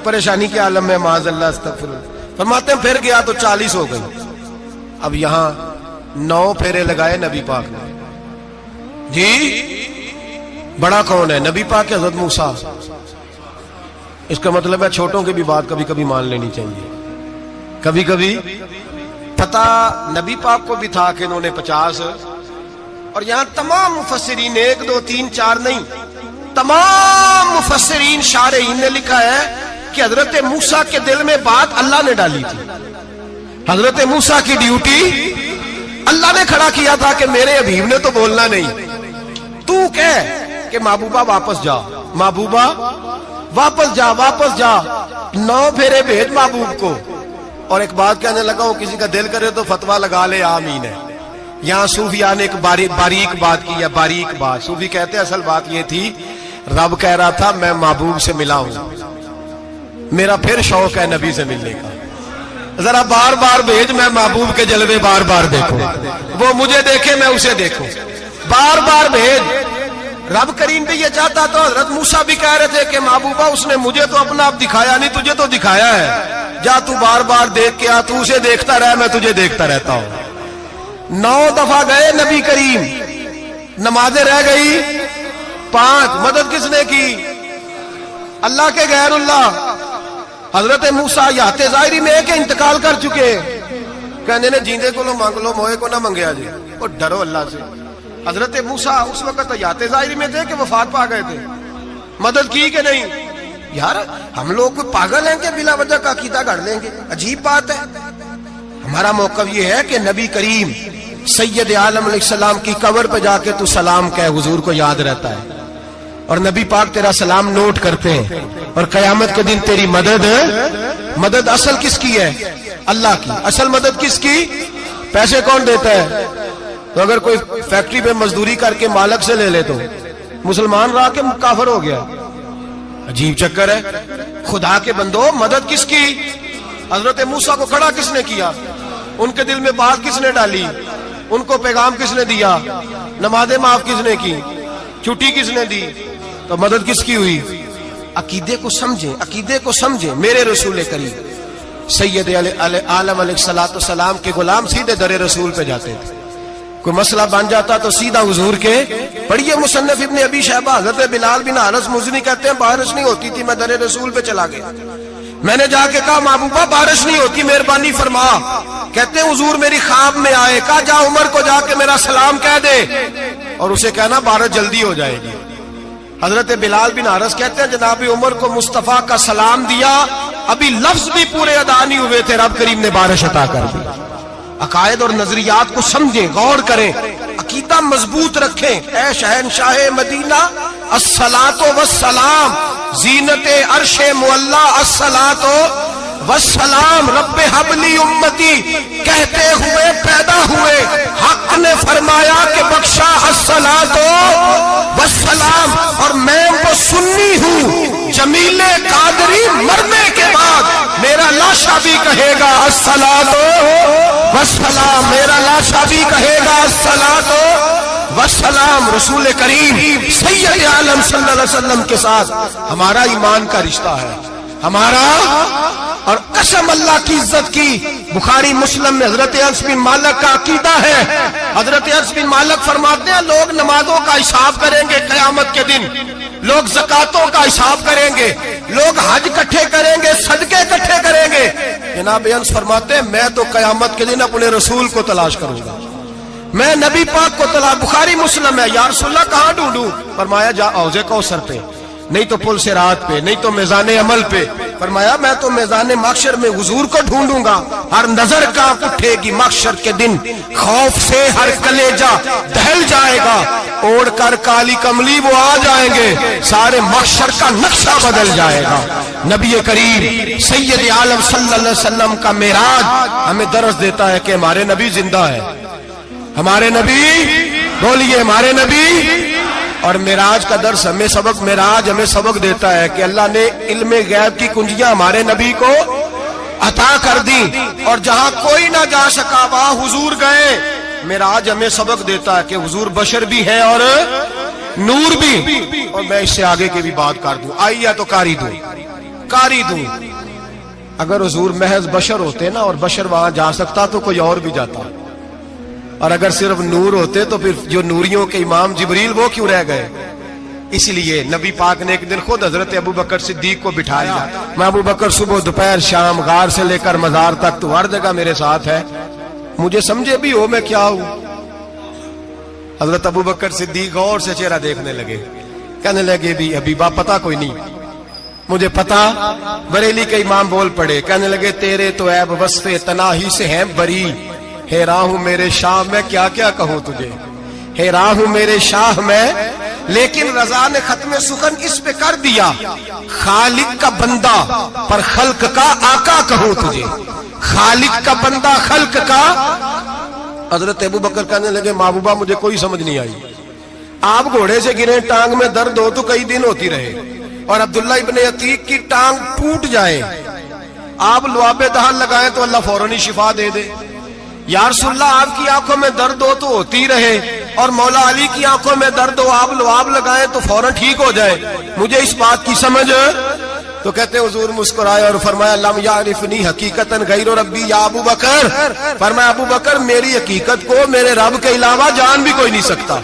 پریشانی کے عالم میں، معاذ اللہ استغفر اللہ۔ فرماتے ہیں پھر گیا تو 40 ہو گئی۔ اب یہاں 9 پھیرے لگائے نبی پاک نے، جی بڑا کون ہے؟ نبی پاک کے حضرت موسیٰ۔ اس کا مطلب ہے چھوٹوں کی بھی بات کبھی کبھی مان لینی چاہیے، کبھی کبھی پتہ نبی پاک کو بھی تھا کہ انہوں نے 50، اور یہاں تمام مفسرین 1 2 3 4 نہیں، تمام مفسرین شارحین نے لکھا ہے کہ حضرت موسیٰ کے دل میں بات اللہ نے ڈالی تھی۔ حضرت موسیٰ کی ڈیوٹی اللہ نے کھڑا کیا تھا کہ میرے حبیب نے تو بولنا نہیں، تو کہہ کہ محبوبہ واپس جا، محبوبہ واپس جا، واپس جا، 9 پھیرے بھیج محبوب کو۔ اور ایک بات کہنے لگا ہوں، کسی کا دل کرے تو فتویٰ لگا لے، آمین ہے۔ یہاں صوفیاء نے ایک باریک بات کی ہے، باریک بات۔ صوفی کہتے ہیں اصل بات یہ تھی، رب کہہ رہا تھا میں محبوب سے ملا ہوں، میرا پھر شوق ہے نبی سے ملنے کا، ذرا بار بار بھیج، میں محبوب کے جلوے بار بار دیکھوں، وہ مجھے دیکھے میں اسے دیکھوں، بار بار بھیج۔ رب کریم بھی یہ چاہتا تو حضرت موسیٰ بھی کہہ رہے تھے کہ محبوبہ اس نے مجھے تو اپنا آپ دکھایا نہیں، تجھے تو دکھایا ہے، جا تو بار بار دیکھ کے آ، تو اسے دیکھتا رہ، میں تجھے دیکھتا رہتا ہوں۔ 9 دفعہ گئے نبی کریم، نمازیں رہ گئی 5۔ مدد کس نے کی؟ اللہ کے غیر اللہ۔ حضرت موسیٰ یات ظاہری میں کہ انتقال کر چکے، کہنے نے جیندے کو لو مانگ لو، موئے کو نہ منگیا جی، اور ڈرو اللہ سے۔ حضرت موسیٰ اس وقت یات ظاہری میں تھے کہ وفات پا گئے تھے، مدد کی کہ نہیں؟ یار ہم لوگ کوئی پاگل ہیں کہ بلا وجہ کا عقیدہ گھڑ لیں گے؟ عجیب بات ہے۔ ہمارا موقف یہ ہے کہ نبی کریم سید عالم علیہ السلام کی قبر پہ جا کے تو سلام کہے، حضور کو یاد رہتا ہے، اور نبی پاک تیرا سلام نوٹ کرتے ہیں، اور قیامت کے دن تیری مدد اصل کس کی ہے؟ اللہ کی۔ اصل مدد کس کی؟ پیسے کون دیتا ہے؟ تو اگر کوئی فیکٹری پہ مزدوری کر کے مالک سے لے لے تو مسلمان رہا کے کافر ہو گیا، عجیب چکر ہے۔ خدا کے بندو مدد کس کی؟ حضرت موسیٰ کو کھڑا کس نے کیا؟ ان کے دل میں بات کس نے ڈالی؟ ان کو پیغام کس نے دیا؟ نمازیں معاف کس نے کی؟ چھٹی کس نے دی؟ تو مدد کس کی ہوئی؟ عقیدے کو سمجھیں، عقیدے کو سمجھیں۔ میرے رسول کریم سید عالم علیہ السلام کے غلام سیدھے در رسول پہ جاتے تھے، کوئی مسئلہ بن جاتا تو سیدھا حضور کے۔ پڑھیے مصنف ابن ابی شیبہ، حضرت بلال بن حارث مزنی کہتے ہیں بارش نہیں ہوتی تھی، میں در رسول پہ چلا گیا، میں نے جا کے کہا محبوبہ بارش نہیں ہوتی، مہربانی فرما۔ کہتے ہیں حضور میری خواب میں آئے، کہا جا عمر کو جا کے میرا سلام کہہ دے، اور اسے کہنا بارش جلدی ہو جائے گی۔ حضرت بلال بن حارث کہتے ہیں جناب عمر کو مصطفیٰ کا سلام دیا، ابھی لفظ بھی پورے ادا نہیں ہوئے تھے، رب کریم نے بارش عطا کر دی۔ عقائد اور نظریات کو سمجھیں، غور کریں، عقیدہ مضبوط رکھیں۔ اے شہنشاہ مدینہ الصلاۃ والسلام، زینت عرش معلی الصلاۃ والسلام، رب حبلی امتی کہتے ہوئے پیدا ہوئے، حق نے فرمایا کہ بخشا الصلاۃ والسلام، اور میں وہ سنی ہوں جمیل قادری مرنے کے بعد میرا لاشا بھی کہے گا الصلاۃ والسلام، میرا لاشا بھی کہے گا الصلاۃ والسلام۔ رسول کریم سید عالم صلی اللہ علیہ وسلم کے ساتھ ہمارا ایمان کا رشتہ ہے، ہمارا، اور قسم اللہ کی عزت کی، بخاری مسلم میں حضرت انس بن مالک کا عقیدہ ہے۔ حضرت انس بن مالک فرماتے ہیں لوگ نمازوں کا حساب کریں گے قیامت کے دن، لوگ زکاتوں کا حساب کریں گے، لوگ حج اکٹھے کریں گے، صدقے اکٹھے کریں گے۔ جناب انس فرماتے ہیں میں تو قیامت کے دن اپنے رسول کو تلاش کروں گا، میں نبی پاک کو تلاش۔ بخاری مسلم ہے، یا رسول اللہ کہاں ڈھونڈوں؟ فرمایا جا حوض کوثر پہ، نہیں تو پل صراط پہ، نہیں تو میزان عمل پہ۔ فرمایا میں تو میدان محشر میں حضور کو ڈھونڈوں گا، ہر نظر کانپ اٹھے گی محشر کے دن، خوف سے ہر کلیجہ دہل جائے گا، اوڑھ کر کالی کملی وہ آ جائیں گے، سارے محشر کا نقشہ بدل جائے گا۔ نبی کریم سید عالم صلی اللہ علیہ وسلم کا معراج ہمیں درس دیتا ہے کہ ہمارے نبی زندہ ہے، ہمارے نبی، بولیے ہمارے نبی۔ اور معراج کا درس ہمیں سبق، معراج ہمیں سبق دیتا ہے کہ اللہ نے علم غیب کی کنجیاں ہمارے نبی کو عطا کر دی، اور جہاں کوئی نہ جا سکا وہاں حضور گئے۔ معراج ہمیں سبق دیتا ہے کہ حضور بشر بھی ہے اور نور بھی۔ اور میں اس سے آگے کی بھی بات کر دوں، آئیے تو کاری دوں۔ اگر حضور محض بشر ہوتے نا اور بشر وہاں جا سکتا تو کوئی اور بھی جاتا، اور اگر صرف نور ہوتے تو پھر جو نوریوں کے امام جبریل وہ کیوں رہ گئے؟ اس لیے نبی پاک نے ایک دن خود حضرت ابو بکر صدیق کو بٹھایا، میں ابو بکر صبح دوپہر شام غار سے لے کر مزار تک تو ہر جگہ میرے ساتھ ہے، مجھے سمجھے بھی ہو میں کیا ہوں۔ حضرت ابو بکر صدیق غور سے چہرہ دیکھنے لگے، کہنے لگے بھی حبیبہ پتہ کوئی نہیں، مجھے پتا۔ بریلی کے امام بول پڑے، کہنے لگے تیرے تو عیب وصف تناہی سے ہیں بری، حیران ہوں میرے شاہ میں کیا کیا کہوں تجھے، حیران ہوں میرے شاہ میں، لیکن رضا نے ختم سخن اس پہ کر دیا، خالق کا بندہ پر خلق کا آقا کہوں تجھے، خالق کا بندہ خلق کا۔ حضرت ابو بکر کہنے لگے محبوبہ مجھے کوئی سمجھ نہیں آئی، آپ گھوڑے سے گرے ٹانگ میں درد ہو تو کئی دن ہوتی رہے، اور عبداللہ ابن عتیق کی ٹانگ ٹوٹ جائے، آپ لعاب دہن لگائیں تو اللہ فوراً شفا دے دے۔ یا رسول اللہ آپ کی آنکھوں میں درد ہو تو ہوتی رہے، اور مولا علی کی آنکھوں میں درد ہو آپ لعاب لگائیں تو فوراً ٹھیک ہو جائے، مجھے اس بات کی سمجھ۔ تو کہتے ہیں حضور مسکرائے اور فرمایا لم یعرفنی حقیقتا غیر ربی یا ابو بکر، فرمایا ابو بکر میری حقیقت کو میرے رب کے علاوہ جان بھی کوئی نہیں سکتا،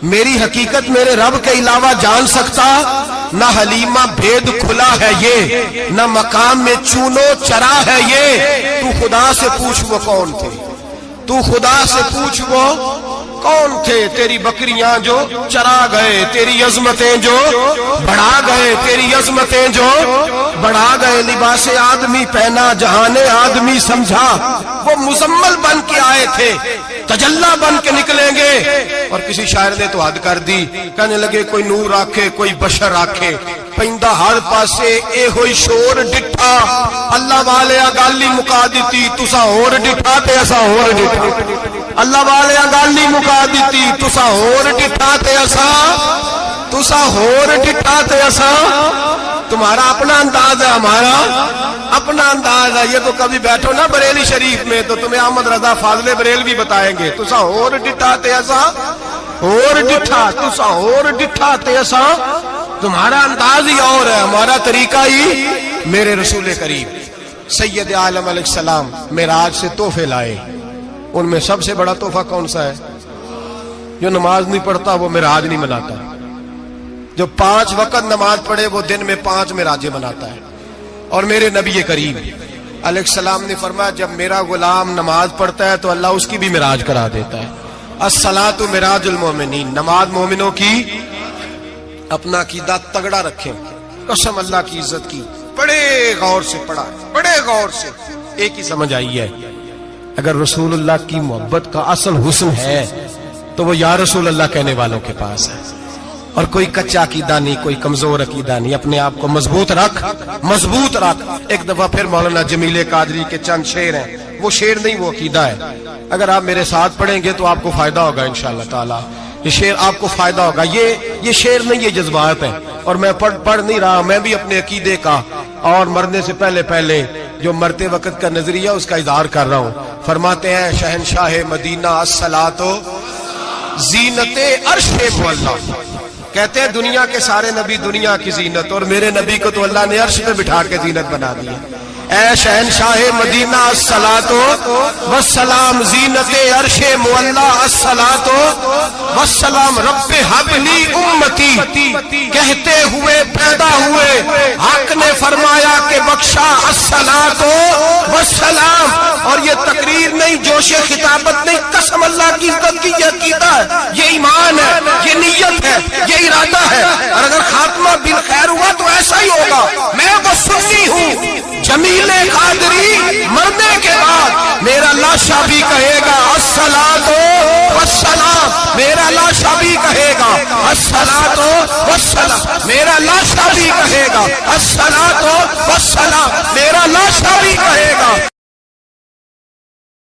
میری حقیقت میرے رب کے علاوہ جان سکتا، نہ حلیمہ بھید کھلا ہے یہ، نہ مقام میں چونو چرا ہے یہ، تو خدا سے پوچھ وہ کون تھے، تو خدا سے پوچھ وہ کون تھے، تیری بکریاں جو چرا گئے، تیری عظمتیں جو بڑھا گئے، تیری عظمتیں جو بڑھا گئے، لباس آدمی پہنا جہان آدمی سمجھا، وہ مزمل بن کے آئے تھے تجلا بن کے نکلیں گے۔ اور کسی شاعر نے تو حد کر دی، کہنے لگے کوئی نور آکھے کوئی بشر آکھے، پیندہ ہر پاسے اے ہوئی شور ڈٹھا، اللہ والے گالی مکا دیتی تسا ہور ڈٹھا تے اسا ہور ڈٹھا، اللہ والے گالی مکا دیتی تسا ہور ڈٹھا تے اسا، تسا ہور ڈٹھا تے اسا۔ تمہارا اپنا انداز ہے، ہمارا اپنا انداز ہے، یہ تو کبھی بیٹھو نا بریلی شریف میں تو تمہیں احمد رضا فاضل بریلوی بتائیں گے، تسا ہور ڈٹھا تے اسا ہور ڈٹھا، تسا ہور ڈٹھا تے اسا۔ تمہارا انداز ہی اور ہے، ہمارا طریقہ ہی۔ میرے رسول کریم سید عالم علیہ السلام معراج سے تحفے لائے، ان میں سب سے بڑا تحفہ کون سا ہے؟ جو نماز نہیں پڑھتا وہ معراج نہیں مناتا، جو 5 وقت نماز پڑھے وہ دن میں 5 معراجیں مناتا ہے۔ اور میرے نبی کریم علیہ السلام نے فرمایا جب میرا غلام نماز پڑھتا ہے تو اللہ اس کی بھی معراج کرا دیتا ہے۔ الصلاۃ معراج المومنین، نماز مومنوں کی۔ اپنا عقیدہ تگڑا رکھیں، قسم اللہ کی عزت کی، بڑے غور سے پڑھا، بڑے غور سے۔ ایک ہی سمجھ آئی ہے، اگر رسول اللہ کی محبت کا اصل حسن ہے تو وہ یا رسول اللہ کہنے والوں کے پاس ہے، اور کوئی کچا عقیدہ نہیں، کوئی کمزور عقیدہ نہیں، اپنے آپ کو مضبوط رکھ، مضبوط رکھ۔ ایک دفعہ پھر مولانا جمیل قادری کے چند شعر ہیں، وہ شعر نہیں وہ عقیدہ ہے، اگر آپ میرے ساتھ پڑھیں گے تو آپ کو فائدہ ہوگا انشاءاللہ تعالی، یہ شعر آپ کو فائدہ ہوگا۔ یہ شعر نہیں، یہ جذبات ہیں، اور میں پڑھ نہیں رہا، میں بھی اپنے عقیدے کا اور مرنے سے پہلے جو مرتے وقت کا نظریہ اس کا اظہار کر رہا ہوں۔ فرماتے ہیں شہنشاہ مدینہ الصلاۃ زینت عرش مولا، کہتے ہیں دنیا کے سارے نبی دنیا کی زینت، اور میرے نبی کو تو اللہ نے عرش پہ بٹھا کے زینت بنا دی۔ اے شہنشاہ مدینہ الصلاۃ والسلام زینت عرش مولا، الصلاۃ والسلام رب حب لی امتی، کہتے ہوئے پیدا ہوئے حق نے فرمایا کہ بخشا الصلاۃ والسلام۔ اور یہ تقریر نہیں، جوش خطابت نہیں، قسم اللہ کی عزت کی، یہ عقیدہ ہے، یہ ایمان ہے، یہ نیت ہے، یہ ارادہ ہے، اور اگر خاتمہ بالخیر ہوا تو ایسا ہی ہوگا۔ میں وہ سنی ہوں جلیل قادری مرنے کے بعد میرا لاشا بھی کہے گا الصلاۃ والسلام، میرا لاشا بھی کہے گا الصلاۃ والسلام، میرا لاشا بھی کہے گا الصلاۃ والسلام، میرا لاشا بھی کہے گا